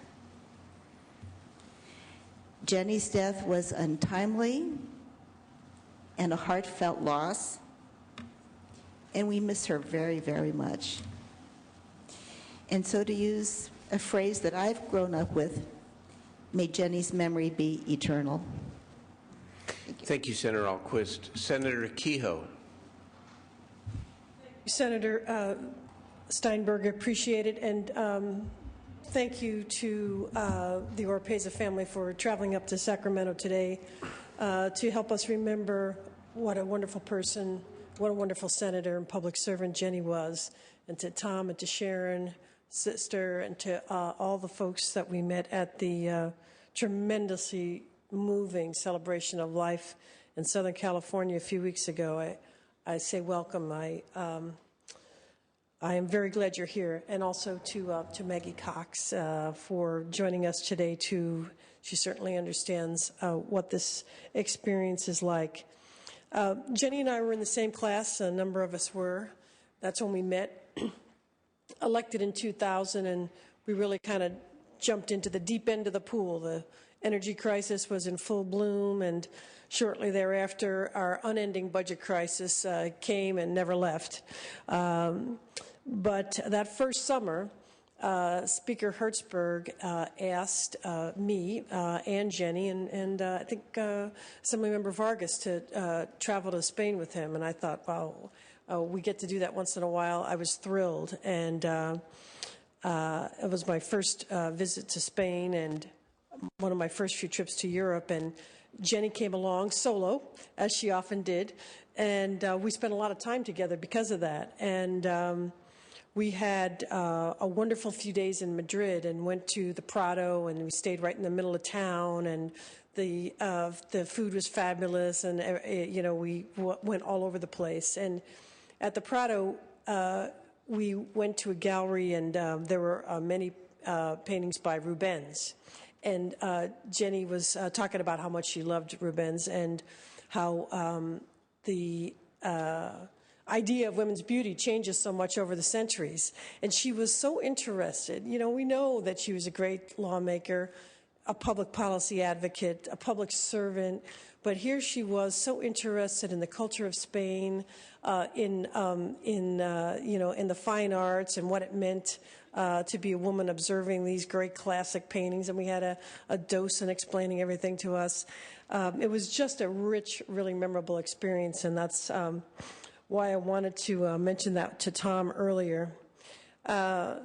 Jenny's death was untimely and a heartfelt loss, and we miss her very, very much. And so, to use a phrase that I've grown up with, may Jenny's memory be eternal. Thank you, Senator Alquist. Senator Kehoe. Senator Steinberg, appreciate it, and thank you to the Oropeza family for traveling up to Sacramento today to help us remember what a wonderful person, what a wonderful senator and public servant Jenny was, and to Tom and to Sharon, sister, and to all the folks that we met at the tremendously moving celebration of life in Southern California a few weeks ago. I say welcome. I am very glad you're here, and also to Maggie Cox for joining us today. She certainly understands what this experience is like. Jenny and I were in the same class. A number of us were. That's when we met. Elected in 2000, and we really kind of jumped into the deep end of the pool. The energy crisis was in full bloom, and shortly thereafter, our unending budget crisis came and never left. But that first summer, Speaker Hertzberg asked me and Jenny and I think Assemblymember Vargas to travel to Spain with him. And I thought, wow, we get to do that once in a while. I was thrilled. And it was my first visit to Spain and one of my first few trips to Europe. And Jenny came along solo, as she often did. And we spent a lot of time together because of that. And we had a wonderful few days in Madrid and went to the Prado, and we stayed right in the middle of town, and the food was fabulous, and we went all over the place. And at the Prado, we went to a gallery, and there were many paintings by Rubens. And Jenny was talking about how much she loved Rubens and how the idea of women's beauty changes so much over the centuries. And she was so interested. You know, we know that she was a great lawmaker, a public policy advocate, a public servant, but here she was so interested in the culture of Spain, in the fine arts and what it meant to be a woman observing these great classic paintings. And we had a docent explaining everything to us. It was just a rich, really memorable experience, and that's why I wanted to mention that to Tom earlier. Her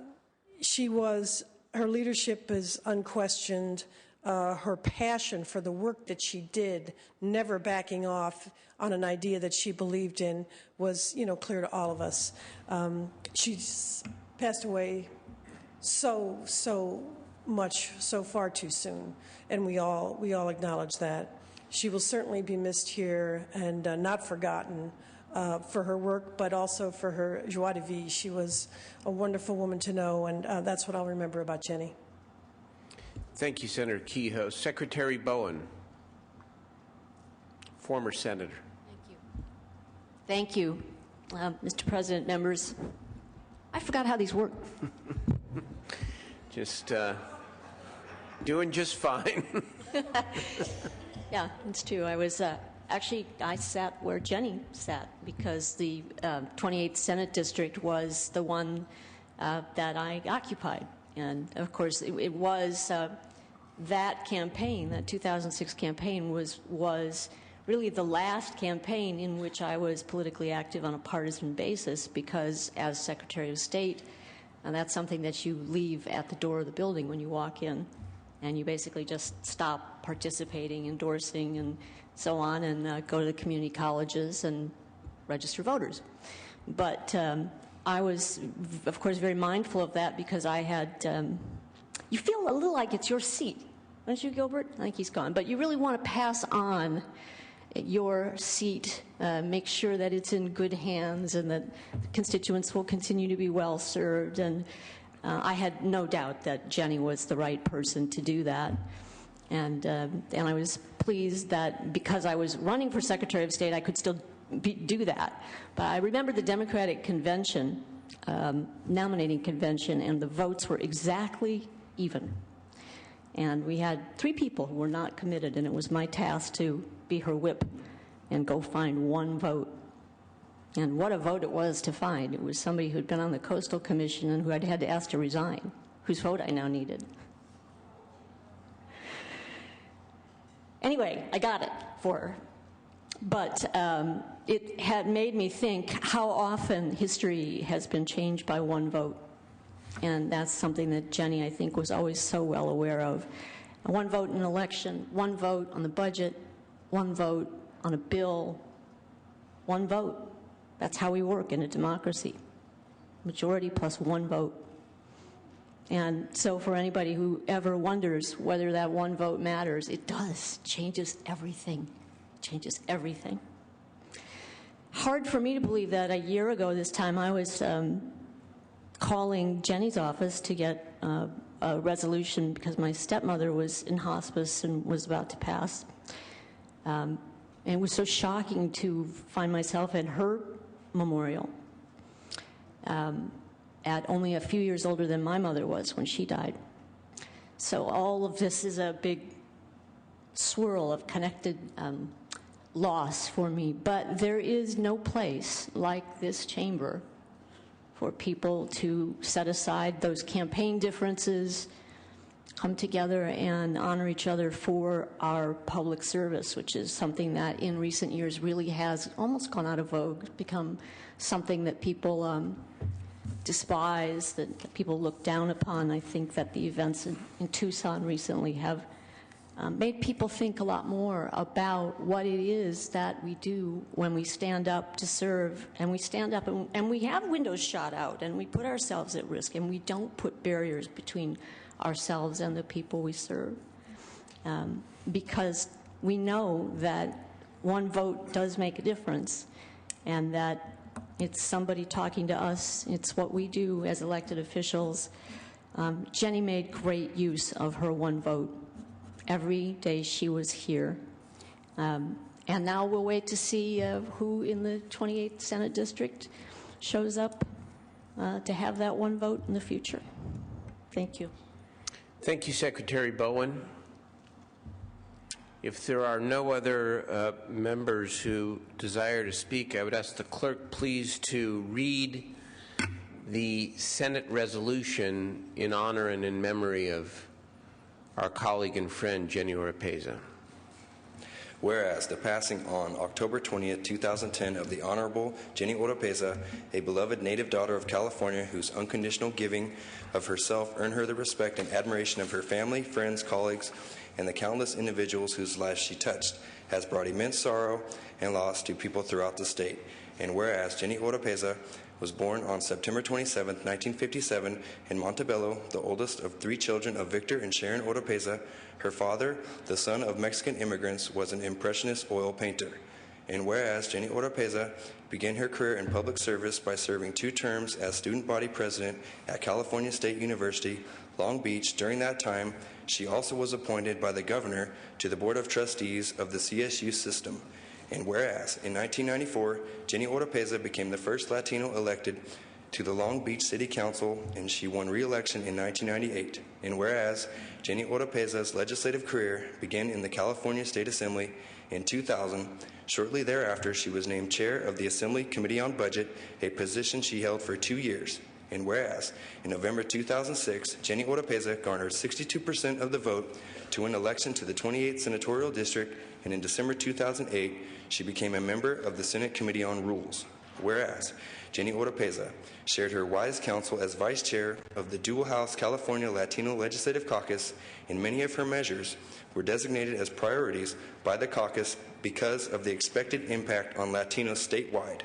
leadership is unquestioned. Her passion for the work that she did, never backing off on an idea that she believed in, was, clear to all of us. She's passed away so far too soon, and we all acknowledge that. She will certainly be missed here and not forgotten. For her work, but also for her joie de vivre. She was a wonderful woman to know, and that's what I'll remember about Jenny. Thank you, Senator Kehoe. Secretary Bowen, former senator. Thank you, Mr. President, members. I forgot how these work. Just doing just fine. Yeah, it's true. I was actually, I sat where Jenny sat because the 28th Senate District was the one that I occupied. And of course, it was that campaign, that 2006 campaign, was really the last campaign in which I was politically active on a partisan basis, because as Secretary of State, that's something that you leave at the door of the building when you walk in, and you basically just stop participating, endorsing, and so on, and go to the community colleges and register voters. But I was, of course, very mindful of that, because I had, you feel a little like it's your seat, don't you, Gilbert? I think he's gone. But you really want to pass on your seat, make sure that it's in good hands and that the constituents will continue to be well served. And I had no doubt that Jenny was the right person to do that. And I was pleased that because I was running for Secretary of State, I could still do that. But I remember the Democratic convention, nominating convention, and the votes were exactly even. And we had 3 people who were not committed, and it was my task to be her whip and go find one vote. And what a vote it was to find. It was somebody who'd been on the Coastal Commission and who I'd had to ask to resign, whose vote I now needed. Anyway, I got it for her. But it had made me think how often history has been changed by one vote. And that's something that Jenny, I think, was always so well aware of. One vote in an election, one vote on the budget, one vote on a bill, one vote. That's how we work in a democracy. Majority plus one vote. And so for anybody who ever wonders whether that one vote matters, it does. Changes everything. Changes everything. Hard for me to believe that a year ago this time I was calling Jenny's office to get a resolution because my stepmother was in hospice and was about to pass. And it was so shocking to find myself at her memorial at only a few years older than my mother was when she died. So all of this is a big swirl of connected loss for me. But there is no place like this chamber for people to set aside those campaign differences, come together and honor each other for our public service, which is something that in recent years really has almost gone out of vogue, become something that people despise, that people look down upon. I think that the events in Tucson recently have made people think a lot more about what it is that we do when we stand up to serve, and we stand up and we have windows shot out, and we put ourselves at risk, and we don't put barriers between ourselves and the people we serve, because we know that one vote does make a difference, and that it's somebody talking to us. It's what we do as elected officials. Jenny made great use of her one vote every day she was here. And now we'll wait to see who in the 28th Senate District shows up to have that one vote in the future. Thank you. Thank you, Secretary Bowen. If there are no other members who desire to speak, I would ask the clerk please to read the Senate resolution in honor and in memory of our colleague and friend, Jenny Oropeza. Whereas the passing on October 20th, 2010 of the Honorable Jenny Oropeza, a beloved native daughter of California whose unconditional giving of herself earned her the respect and admiration of her family, friends, colleagues, and the countless individuals whose lives she touched, has brought immense sorrow and loss to people throughout the state. And whereas Jenny Oropeza was born on September 27, 1957, in Montebello, the oldest of 3 children of Victor and Sharon Oropeza. Her father, the son of Mexican immigrants, was an impressionist oil painter. And whereas Jenny Oropeza began her career in public service by serving 2 terms as student body president at California State University, Long Beach. During that time, she also was appointed by the governor to the Board of Trustees of the CSU system. And whereas, in 1994, Jenny Oropeza became the first Latino elected to the Long Beach City Council, and she won re-election in 1998. And whereas, Jenny Oropeza's legislative career began in the California State Assembly in 2000. Shortly thereafter, she was named chair of the Assembly Committee on Budget, a position she held for 2 years. And whereas, in November 2006, Jenny Oropeza garnered 62% of the vote to win election to the 28th Senatorial District, and in December 2008, she became a member of the Senate Committee on Rules. Whereas, Jenny Oropeza shared her wise counsel as vice chair of the Dual House California Latino Legislative Caucus, and many of her measures were designated as priorities by the caucus because of the expected impact on Latinos statewide.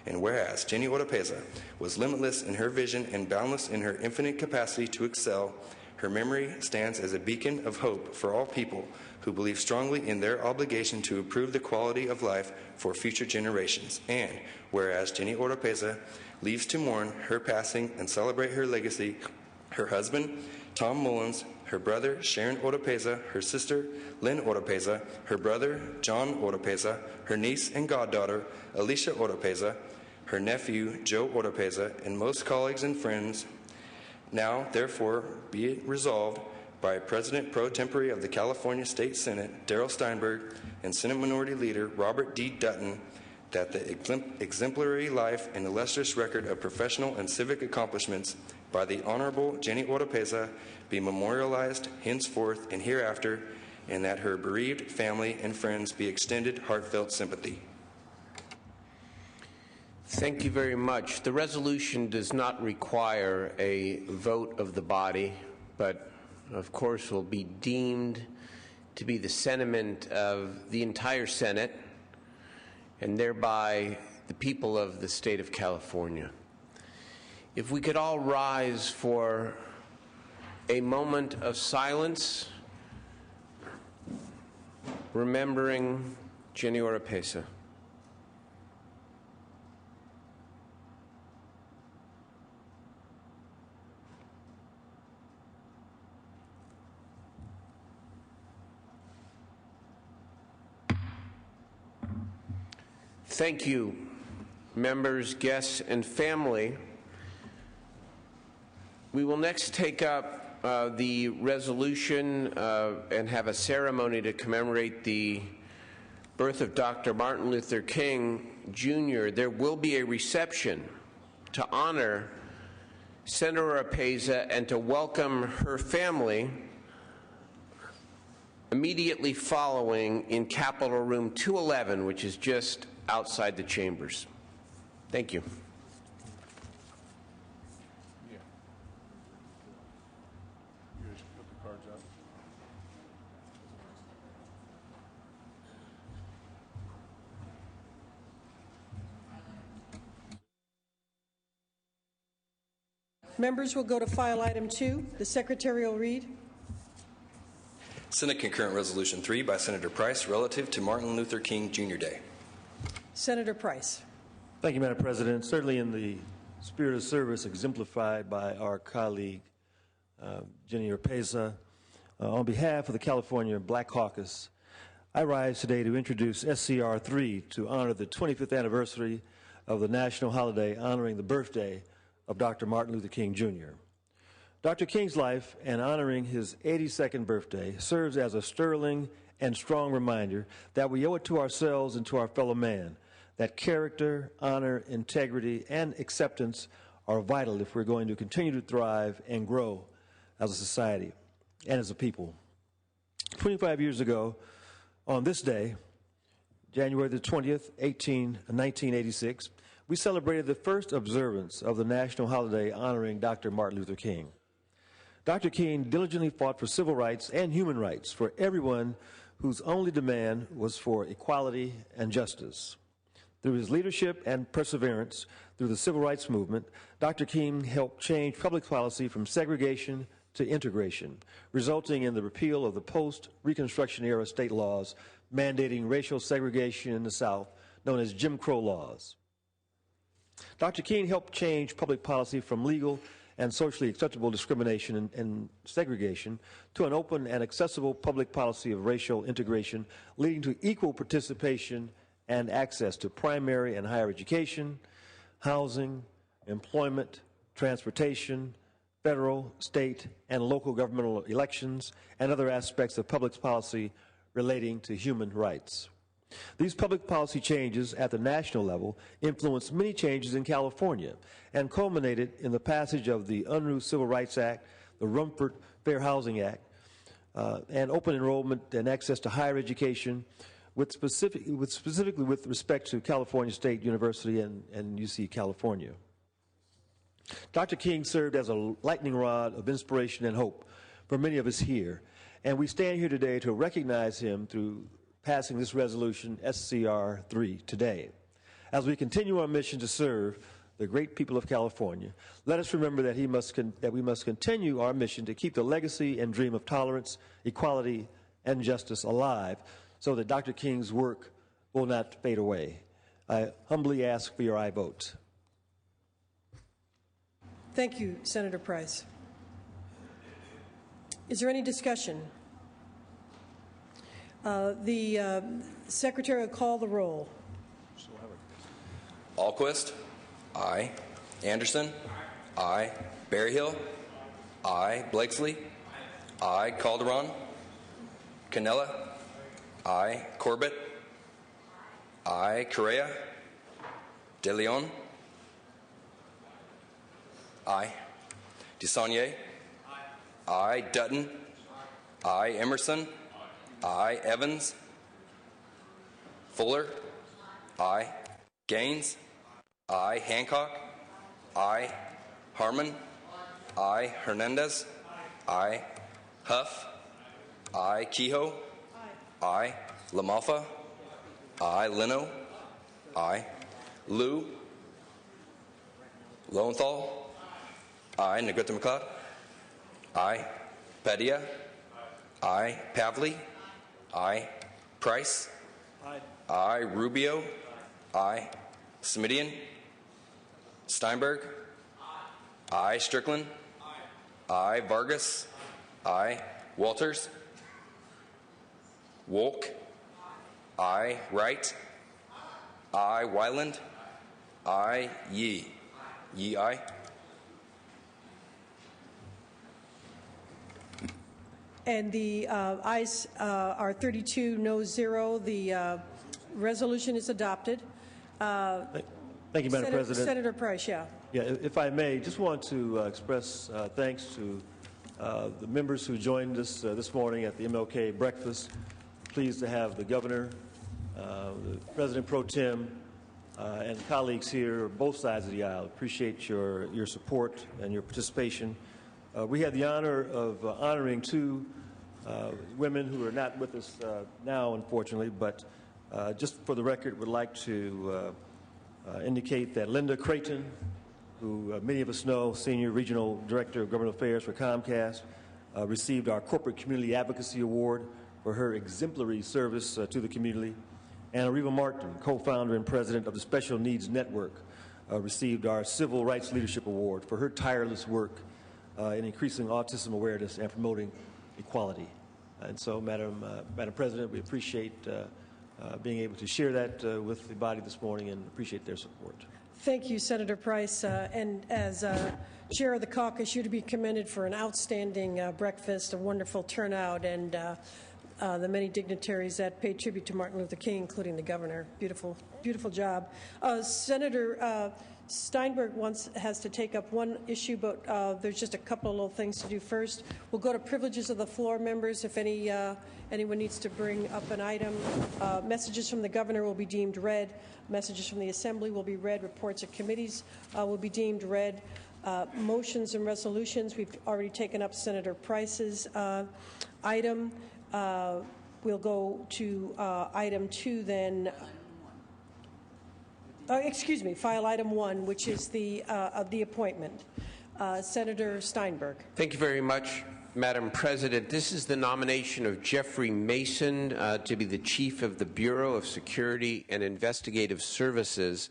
And whereas Jenny Oropeza was limitless in her vision and boundless in her infinite capacity to excel, her memory stands as a beacon of hope for all people who believe strongly in their obligation to improve the quality of life for future generations. And whereas Jenny Oropeza leaves to mourn her passing and celebrate her legacy, her husband, Tom Mullins, her brother, Sharon Oropeza, her sister, Lynn Oropeza, her brother, John Oropeza, her niece and goddaughter, Alicia Oropeza, her nephew, Joe Oropeza, and most colleagues and friends, now, therefore, be it resolved by President Pro Tempore of the California State Senate, Darrell Steinberg, and Senate Minority Leader Robert D. Dutton, that the exemplary life and illustrious record of professional and civic accomplishments by the Honorable Jenny Oropeza be memorialized henceforth and hereafter, and that her bereaved family and friends be extended heartfelt sympathy. Thank you very much. The resolution does not require a vote of the body, but of course will be deemed to be the sentiment of the entire Senate and thereby the people of the state of California. If we could all rise for a moment of silence, remembering Jenny Oropeza. Thank you, members, guests, and family. We will next take up the resolution and have a ceremony to commemorate the birth of Dr. Martin Luther King, Jr. There will be a reception to honor Senator Oropeza and to welcome her family immediately following in Capitol Room 211, which is just outside the chambers. Thank you. Members will go to file item 2. The Secretary will read. Senate Concurrent Resolution 3 by Senator Price relative to Martin Luther King Jr. Day. Senator Price. Thank you, Madam President. Certainly in the spirit of service exemplified by our colleague, Jenny Oropeza, on behalf of the California Black Caucus, I rise today to introduce SCR 3 to honor the 25th anniversary of the national holiday honoring the birthday of Dr. Martin Luther King, Jr. Dr. King's life and honoring his 82nd birthday serves as a sterling and strong reminder that we owe it to ourselves and to our fellow man that character, honor, integrity, and acceptance are vital if we're going to continue to thrive and grow as a society and as a people. 25 years ago, on this day, January the 20th, 1986, we celebrated the first observance of the national holiday honoring Dr. Martin Luther King. Dr. King diligently fought for civil rights and human rights for everyone whose only demand was for equality and justice. Through his leadership and perseverance through the civil rights movement, Dr. King helped change public policy from segregation to integration, resulting in the repeal of the post-Reconstruction era state laws mandating racial segregation in the South, known as Jim Crow laws. Dr. King helped change public policy from legal and socially acceptable discrimination and segregation to an open and accessible public policy of racial integration, leading to equal participation and access to primary and higher education, housing, employment, transportation, federal, state, and local governmental elections, and other aspects of public policy relating to human rights. These public policy changes at the national level influenced many changes in California and culminated in the passage of the Unruh Civil Rights Act, the Rumford Fair Housing Act, and open enrollment and access to higher education, specifically with respect to California State University and UC California. Dr. King served as a lightning rod of inspiration and hope for many of us here, and we stand here today to recognize him through passing this resolution, SCR 3, today. As we continue our mission to serve the great people of California, let us remember that we must continue our mission to keep the legacy and dream of tolerance, equality, and justice alive so that Dr. King's work will not fade away. I humbly ask for your aye vote. Thank you, Senator Price. Is there any discussion? The Secretary will call the roll. Alquist? Aye. Anderson? Aye. Berryhill? Aye. Blakesley? Aye. Calderon? Canella? Aye. Corbett? Aye. Correa? De Leon? Aye. DeSaulnier? Aye. Dutton? Aye. Emerson? Aye. Evans? Fuller? Aye. Gaines? Aye. Hancock? Aye. Harmon? Aye. Hernandez? Aye. Huff? Aye. Kehoe? Aye. LaMalfa? Aye. Leno? Aye. Liu? Lowenthal? Aye. Negrete McLeod? Aye. Padilla? Aye. Pavley? Aye. Price? Aye. Rubio? Aye. Smidian? Steinberg? Aye. Strickland? Aye. Vargas? Aye. Walters? Wolk? Aye. Wright? Aye. Wyland? Aye. Yee? Yee, aye. And the ayes are 32, no 0. The resolution is adopted. Thank you, Madam President. Senator Price, yeah. Yeah, if I may, just want to express thanks to the members who joined us this morning at the MLK breakfast. Pleased to have the governor, the President Pro Tem, and colleagues here, both sides of the aisle. Appreciate your support and your participation. We had the honor of honoring two women who are not with us now, unfortunately, but just for the record, would like to indicate that Linda Creighton, who many of us know, Senior Regional Director of Government Affairs for Comcast, received our Corporate Community Advocacy Award for her exemplary service to the community. And Areva Martin, co-founder and president of the Special Needs Network, received our Civil Rights Leadership Award for her tireless work in increasing autism awareness and promoting equality. And so, Madam President, we appreciate being able to share that with the body this morning and appreciate their support. Thank you, Senator Price. And as chair of the caucus, you're to be commended for an outstanding breakfast, a wonderful turnout, and the many dignitaries that paid tribute to Martin Luther King, including the governor. Beautiful, beautiful job. Senator Steinberg has to take up one issue, but there's just a couple of little things to do first. We'll go to privileges of the floor, members. If anyone needs to bring up an item, messages from the governor will be deemed read. Messages from the assembly will be read. Reports of committees will be deemed read. Motions and resolutions, we've already taken up Senator Price's item. We'll go to item 2 then. Excuse me, file item 1, which is the appointment. Senator Steinberg. Thank you very much, Madam President. This is the nomination of Jeffrey Mason to be the Chief of the Bureau of Security and Investigative Services.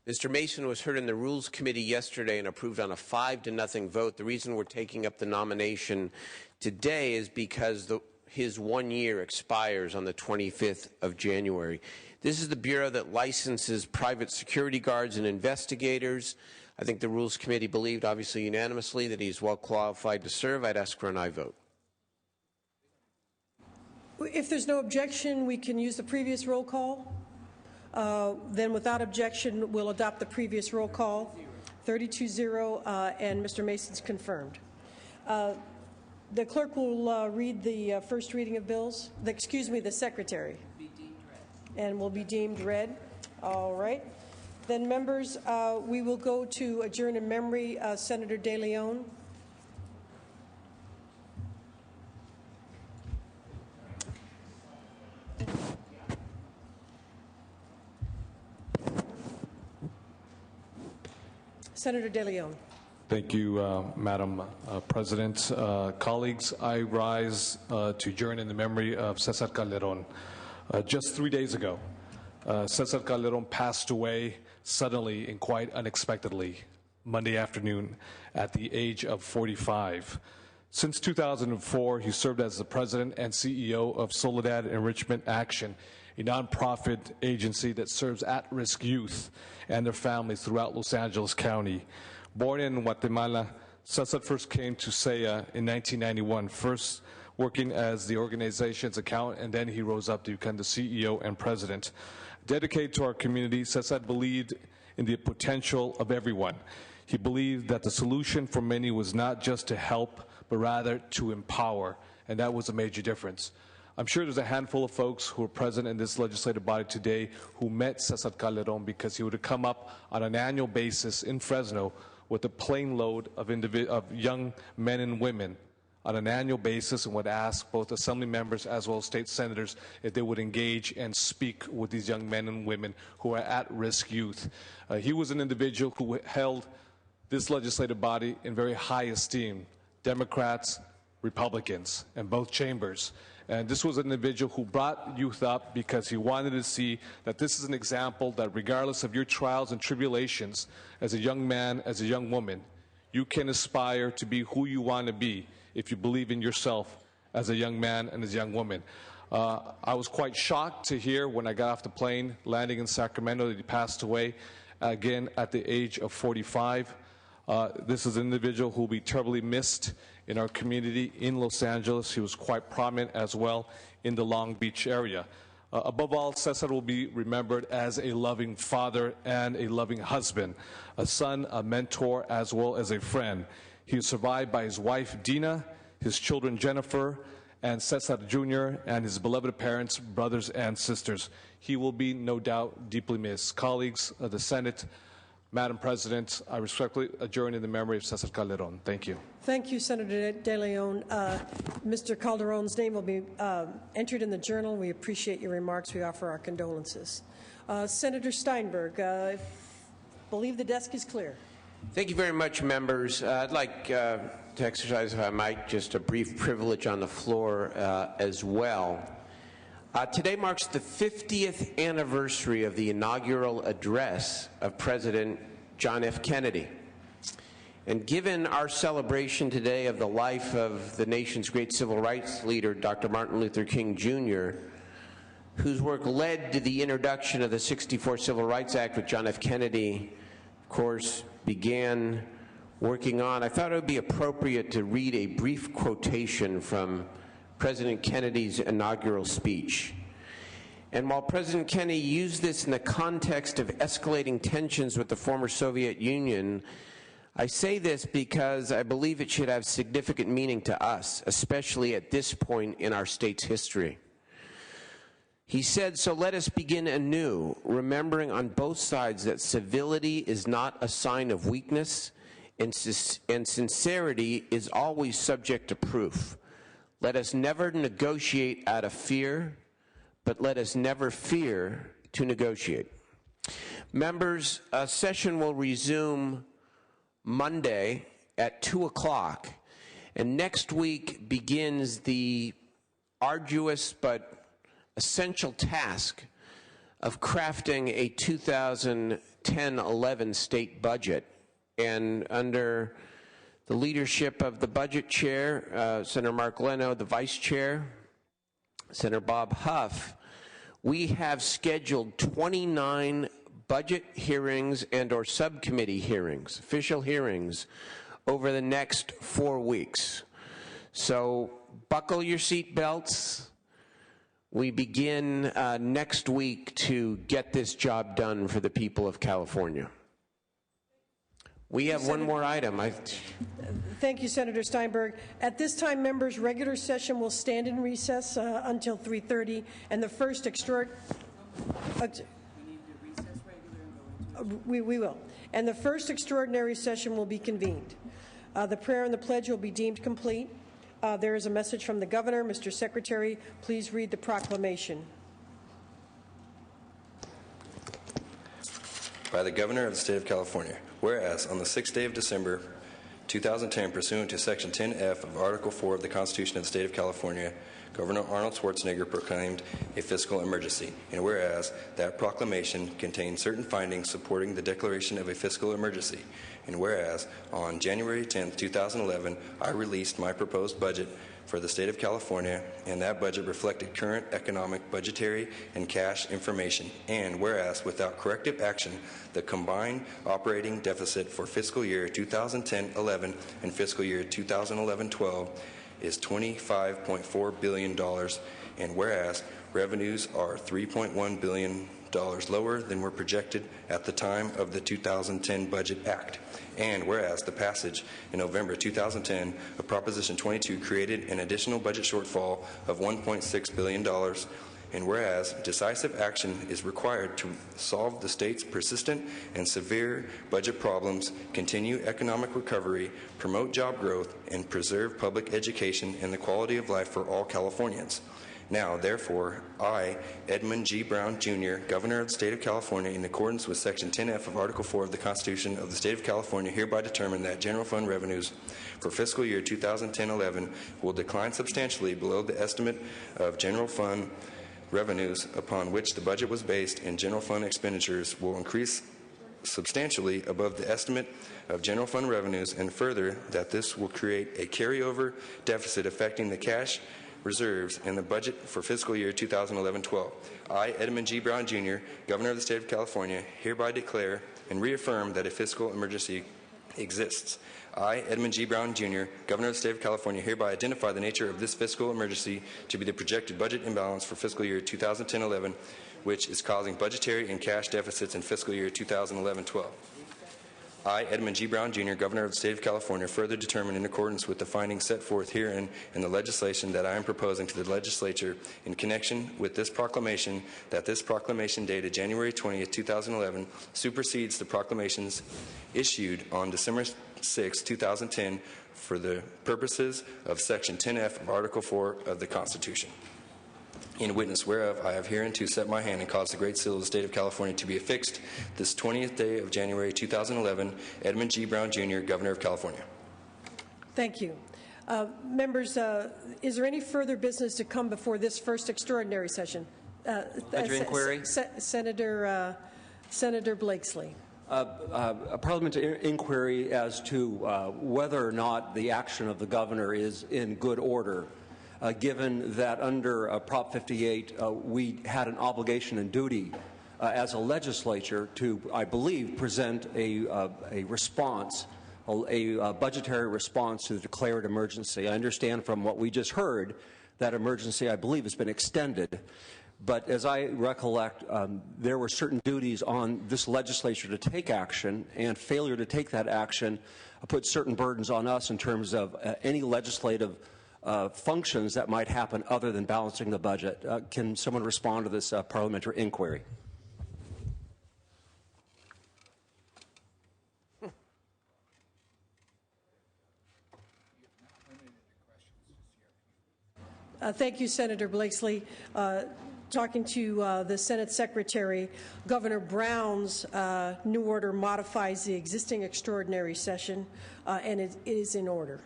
Mr. Mason was heard in the Rules Committee yesterday and approved on a 5-0 vote. The reason we're taking up the nomination today is because his 1 year expires on the 25th of January. This is the Bureau that licenses private security guards and investigators. I think the Rules Committee believed, obviously unanimously, that he's well qualified to serve. I'd ask for an aye vote. If there's no objection, we can use the previous roll call. Then without objection, we'll adopt the previous roll call. 32-0, and Mr. Mason's confirmed. The clerk will read the first reading of bills. The secretary. And will be deemed read. All right. Then, members, we will go to adjourn in memory Senator De Leon. Senator De Leon. Thank you, Madam President. Colleagues, I rise to adjourn in the memory of Cesar Calderon. Just 3 days ago, Cesar Calderon passed away suddenly and quite unexpectedly Monday afternoon at the age of 45. Since 2004, he served as the president and CEO of Soledad Enrichment Action, a nonprofit agency that serves at-risk youth and their families throughout Los Angeles County. Born in Guatemala, Cesar first came to SEA in 1991, first working as the organization's accountant, and then he rose up to become the CEO and president. Dedicated to our community, Cesar believed in the potential of everyone. He believed that the solution for many was not just to help, but rather to empower, and that was a major difference. I'm sure there's a handful of folks who are present in this legislative body today who met Cesar Calderon because he would have come up on an annual basis in Fresno with a plane load of young men and women on an annual basis and would ask both assembly members as well as state senators if they would engage and speak with these young men and women who are at-risk youth. He was an individual who held this legislative body in very high esteem, Democrats, Republicans, in both chambers. And this was an individual who brought youth up because he wanted to see that this is an example that regardless of your trials and tribulations, as a young man, as a young woman, you can aspire to be who you want to be if you believe in yourself as a young man and as a young woman. I was quite shocked to hear when I got off the plane landing in Sacramento that he passed away again at the age of 45. This is an individual who will be terribly missed in our community in Los Angeles. He was quite prominent as well in the Long Beach area. Above all, Cesar will be remembered as a loving father and a loving husband, a son, a mentor, as well as a friend. He is survived by his wife, Dina, his children, Jennifer, and Cesar Jr., and his beloved parents, brothers, and sisters. He will be, no doubt, deeply missed. Colleagues of the Senate, Madam President, I respectfully adjourn in the memory of Cesar Calderon. Thank you. Thank you, Senator De Leon. Mr. Calderon's name will be entered in the journal. We appreciate your remarks. We offer our condolences. Senator Steinberg, I believe the desk is clear. Thank you very much, members. I'd like to exercise, if I might, just a brief privilege on the floor as well. Today marks the 50th anniversary of the inaugural address of President John F. Kennedy. And given our celebration today of the life of the nation's great civil rights leader, Dr. Martin Luther King, Jr., whose work led to the introduction of the '64 Civil Rights Act, which John F. Kennedy, of course, began working on, I thought it would be appropriate to read a brief quotation from President Kennedy's inaugural speech. And while President Kennedy used this in the context of escalating tensions with the former Soviet Union, I say this because I believe it should have significant meaning to us, especially at this point in our state's history. He said, "So let us begin anew, remembering on both sides that civility is not a sign of weakness, and sincerity is always subject to proof. Let us never negotiate out of fear, but let us never fear to negotiate." Members, a session will resume Monday at 2 o'clock, and next week begins the arduous but essential task of crafting a 2010-11 state budget. And under the leadership of the budget chair, Senator Mark Leno, the vice chair, Senator Bob Huff, we have scheduled 29 budget hearings and or subcommittee hearings, official hearings, over the next 4 weeks. So buckle your seat belts, we begin next week to get this job done for the people of California. We have one more item. Thank you, Senator Steinberg. At this time, members' regular session will stand in recess until 3:30, and the first we will. And the first extraordinary session will be convened. The prayer and the pledge will be deemed complete. There is a message from the governor. Mr. Secretary, please read the proclamation. By the Governor of the State of California, whereas on the 6th day of December 2010, pursuant to Section 10F of Article 4 of the Constitution of the State of California, Governor Arnold Schwarzenegger proclaimed a fiscal emergency, and whereas that proclamation contained certain findings supporting the declaration of a fiscal emergency, and whereas on January 10, 2011, I released my proposed budget for the State of California, and that budget reflected current economic, budgetary, and cash information, and whereas without corrective action, the combined operating deficit for fiscal year 2010-11 and fiscal year 2011-12 is $25.4 billion, and whereas revenues are $3.1 billion lower than were projected at the time of the 2010 Budget Act. And whereas the passage in November 2010 of Proposition 22 created an additional budget shortfall of $1.6 billion, and whereas decisive action is required to solve the state's persistent and severe budget problems, continue economic recovery, promote job growth, and preserve public education and the quality of life for all Californians. Now, therefore, I, Edmund G. Brown, Jr., Governor of the State of California, in accordance with Section 10F of Article 4 of the Constitution of the State of California, hereby determine that general fund revenues for fiscal year 2010-11 will decline substantially below the estimate of general fund revenues upon which the budget was based, and general fund expenditures will increase substantially above the estimate of general fund revenues, and further, that this will create a carryover deficit affecting the cash reserves in the budget for fiscal year 2011-12. I, Edmund G. Brown, Jr., Governor of the State of California, hereby declare and reaffirm that a fiscal emergency exists. I, Edmund G. Brown, Jr., Governor of the State of California, hereby identify the nature of this fiscal emergency to be the projected budget imbalance for fiscal year 2010-11, which is causing budgetary and cash deficits in fiscal year 2011-12. I, Edmund G. Brown, Jr., Governor of the State of California, further determine in accordance with the findings set forth herein and the legislation that I am proposing to the legislature in connection with this proclamation, that this proclamation dated January 20, 2011, supersedes the proclamations issued on December 6, 2010, for the purposes of Section 10F of Article 4 of the Constitution. In witness whereof, I have hereunto set my hand and caused the great seal of the State of California to be affixed this 20th day of January 2011, Edmund G. Brown, Jr., Governor of California. Thank you. Members, is there any further business to come before this first extraordinary session? Inquiry? Senator Blakesley. A parliamentary inquiry as to whether or not the action of the governor is in good order. Given that under Prop 58, we had an obligation and duty as a legislature to, I believe, present a response, a budgetary response to the declared emergency. I understand from what we just heard that emergency, I believe, has been extended. But as I recollect, there were certain duties on this legislature to take action, and failure to take that action put certain burdens on us in terms of any legislative functions that might happen other than balancing the budget. Can someone respond to this parliamentary inquiry? Thank you, Senator Blakesley. Talking to the Senate Secretary, Governor Brown's new order modifies the existing extraordinary session, and it is in order.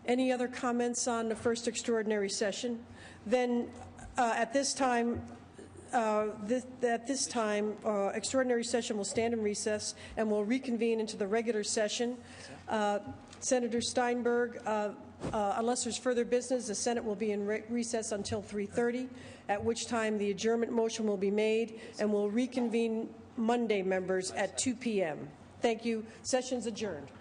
Any other comments on the first extraordinary session? Then, at this time, extraordinary session will stand in recess and will reconvene into the regular session. Senator Steinberg, unless there's further business, the Senate will be in recess until 3:30, at which time the adjournment motion will be made, and will reconvene Monday, members, at 2 p.m. Thank you. Session's adjourned.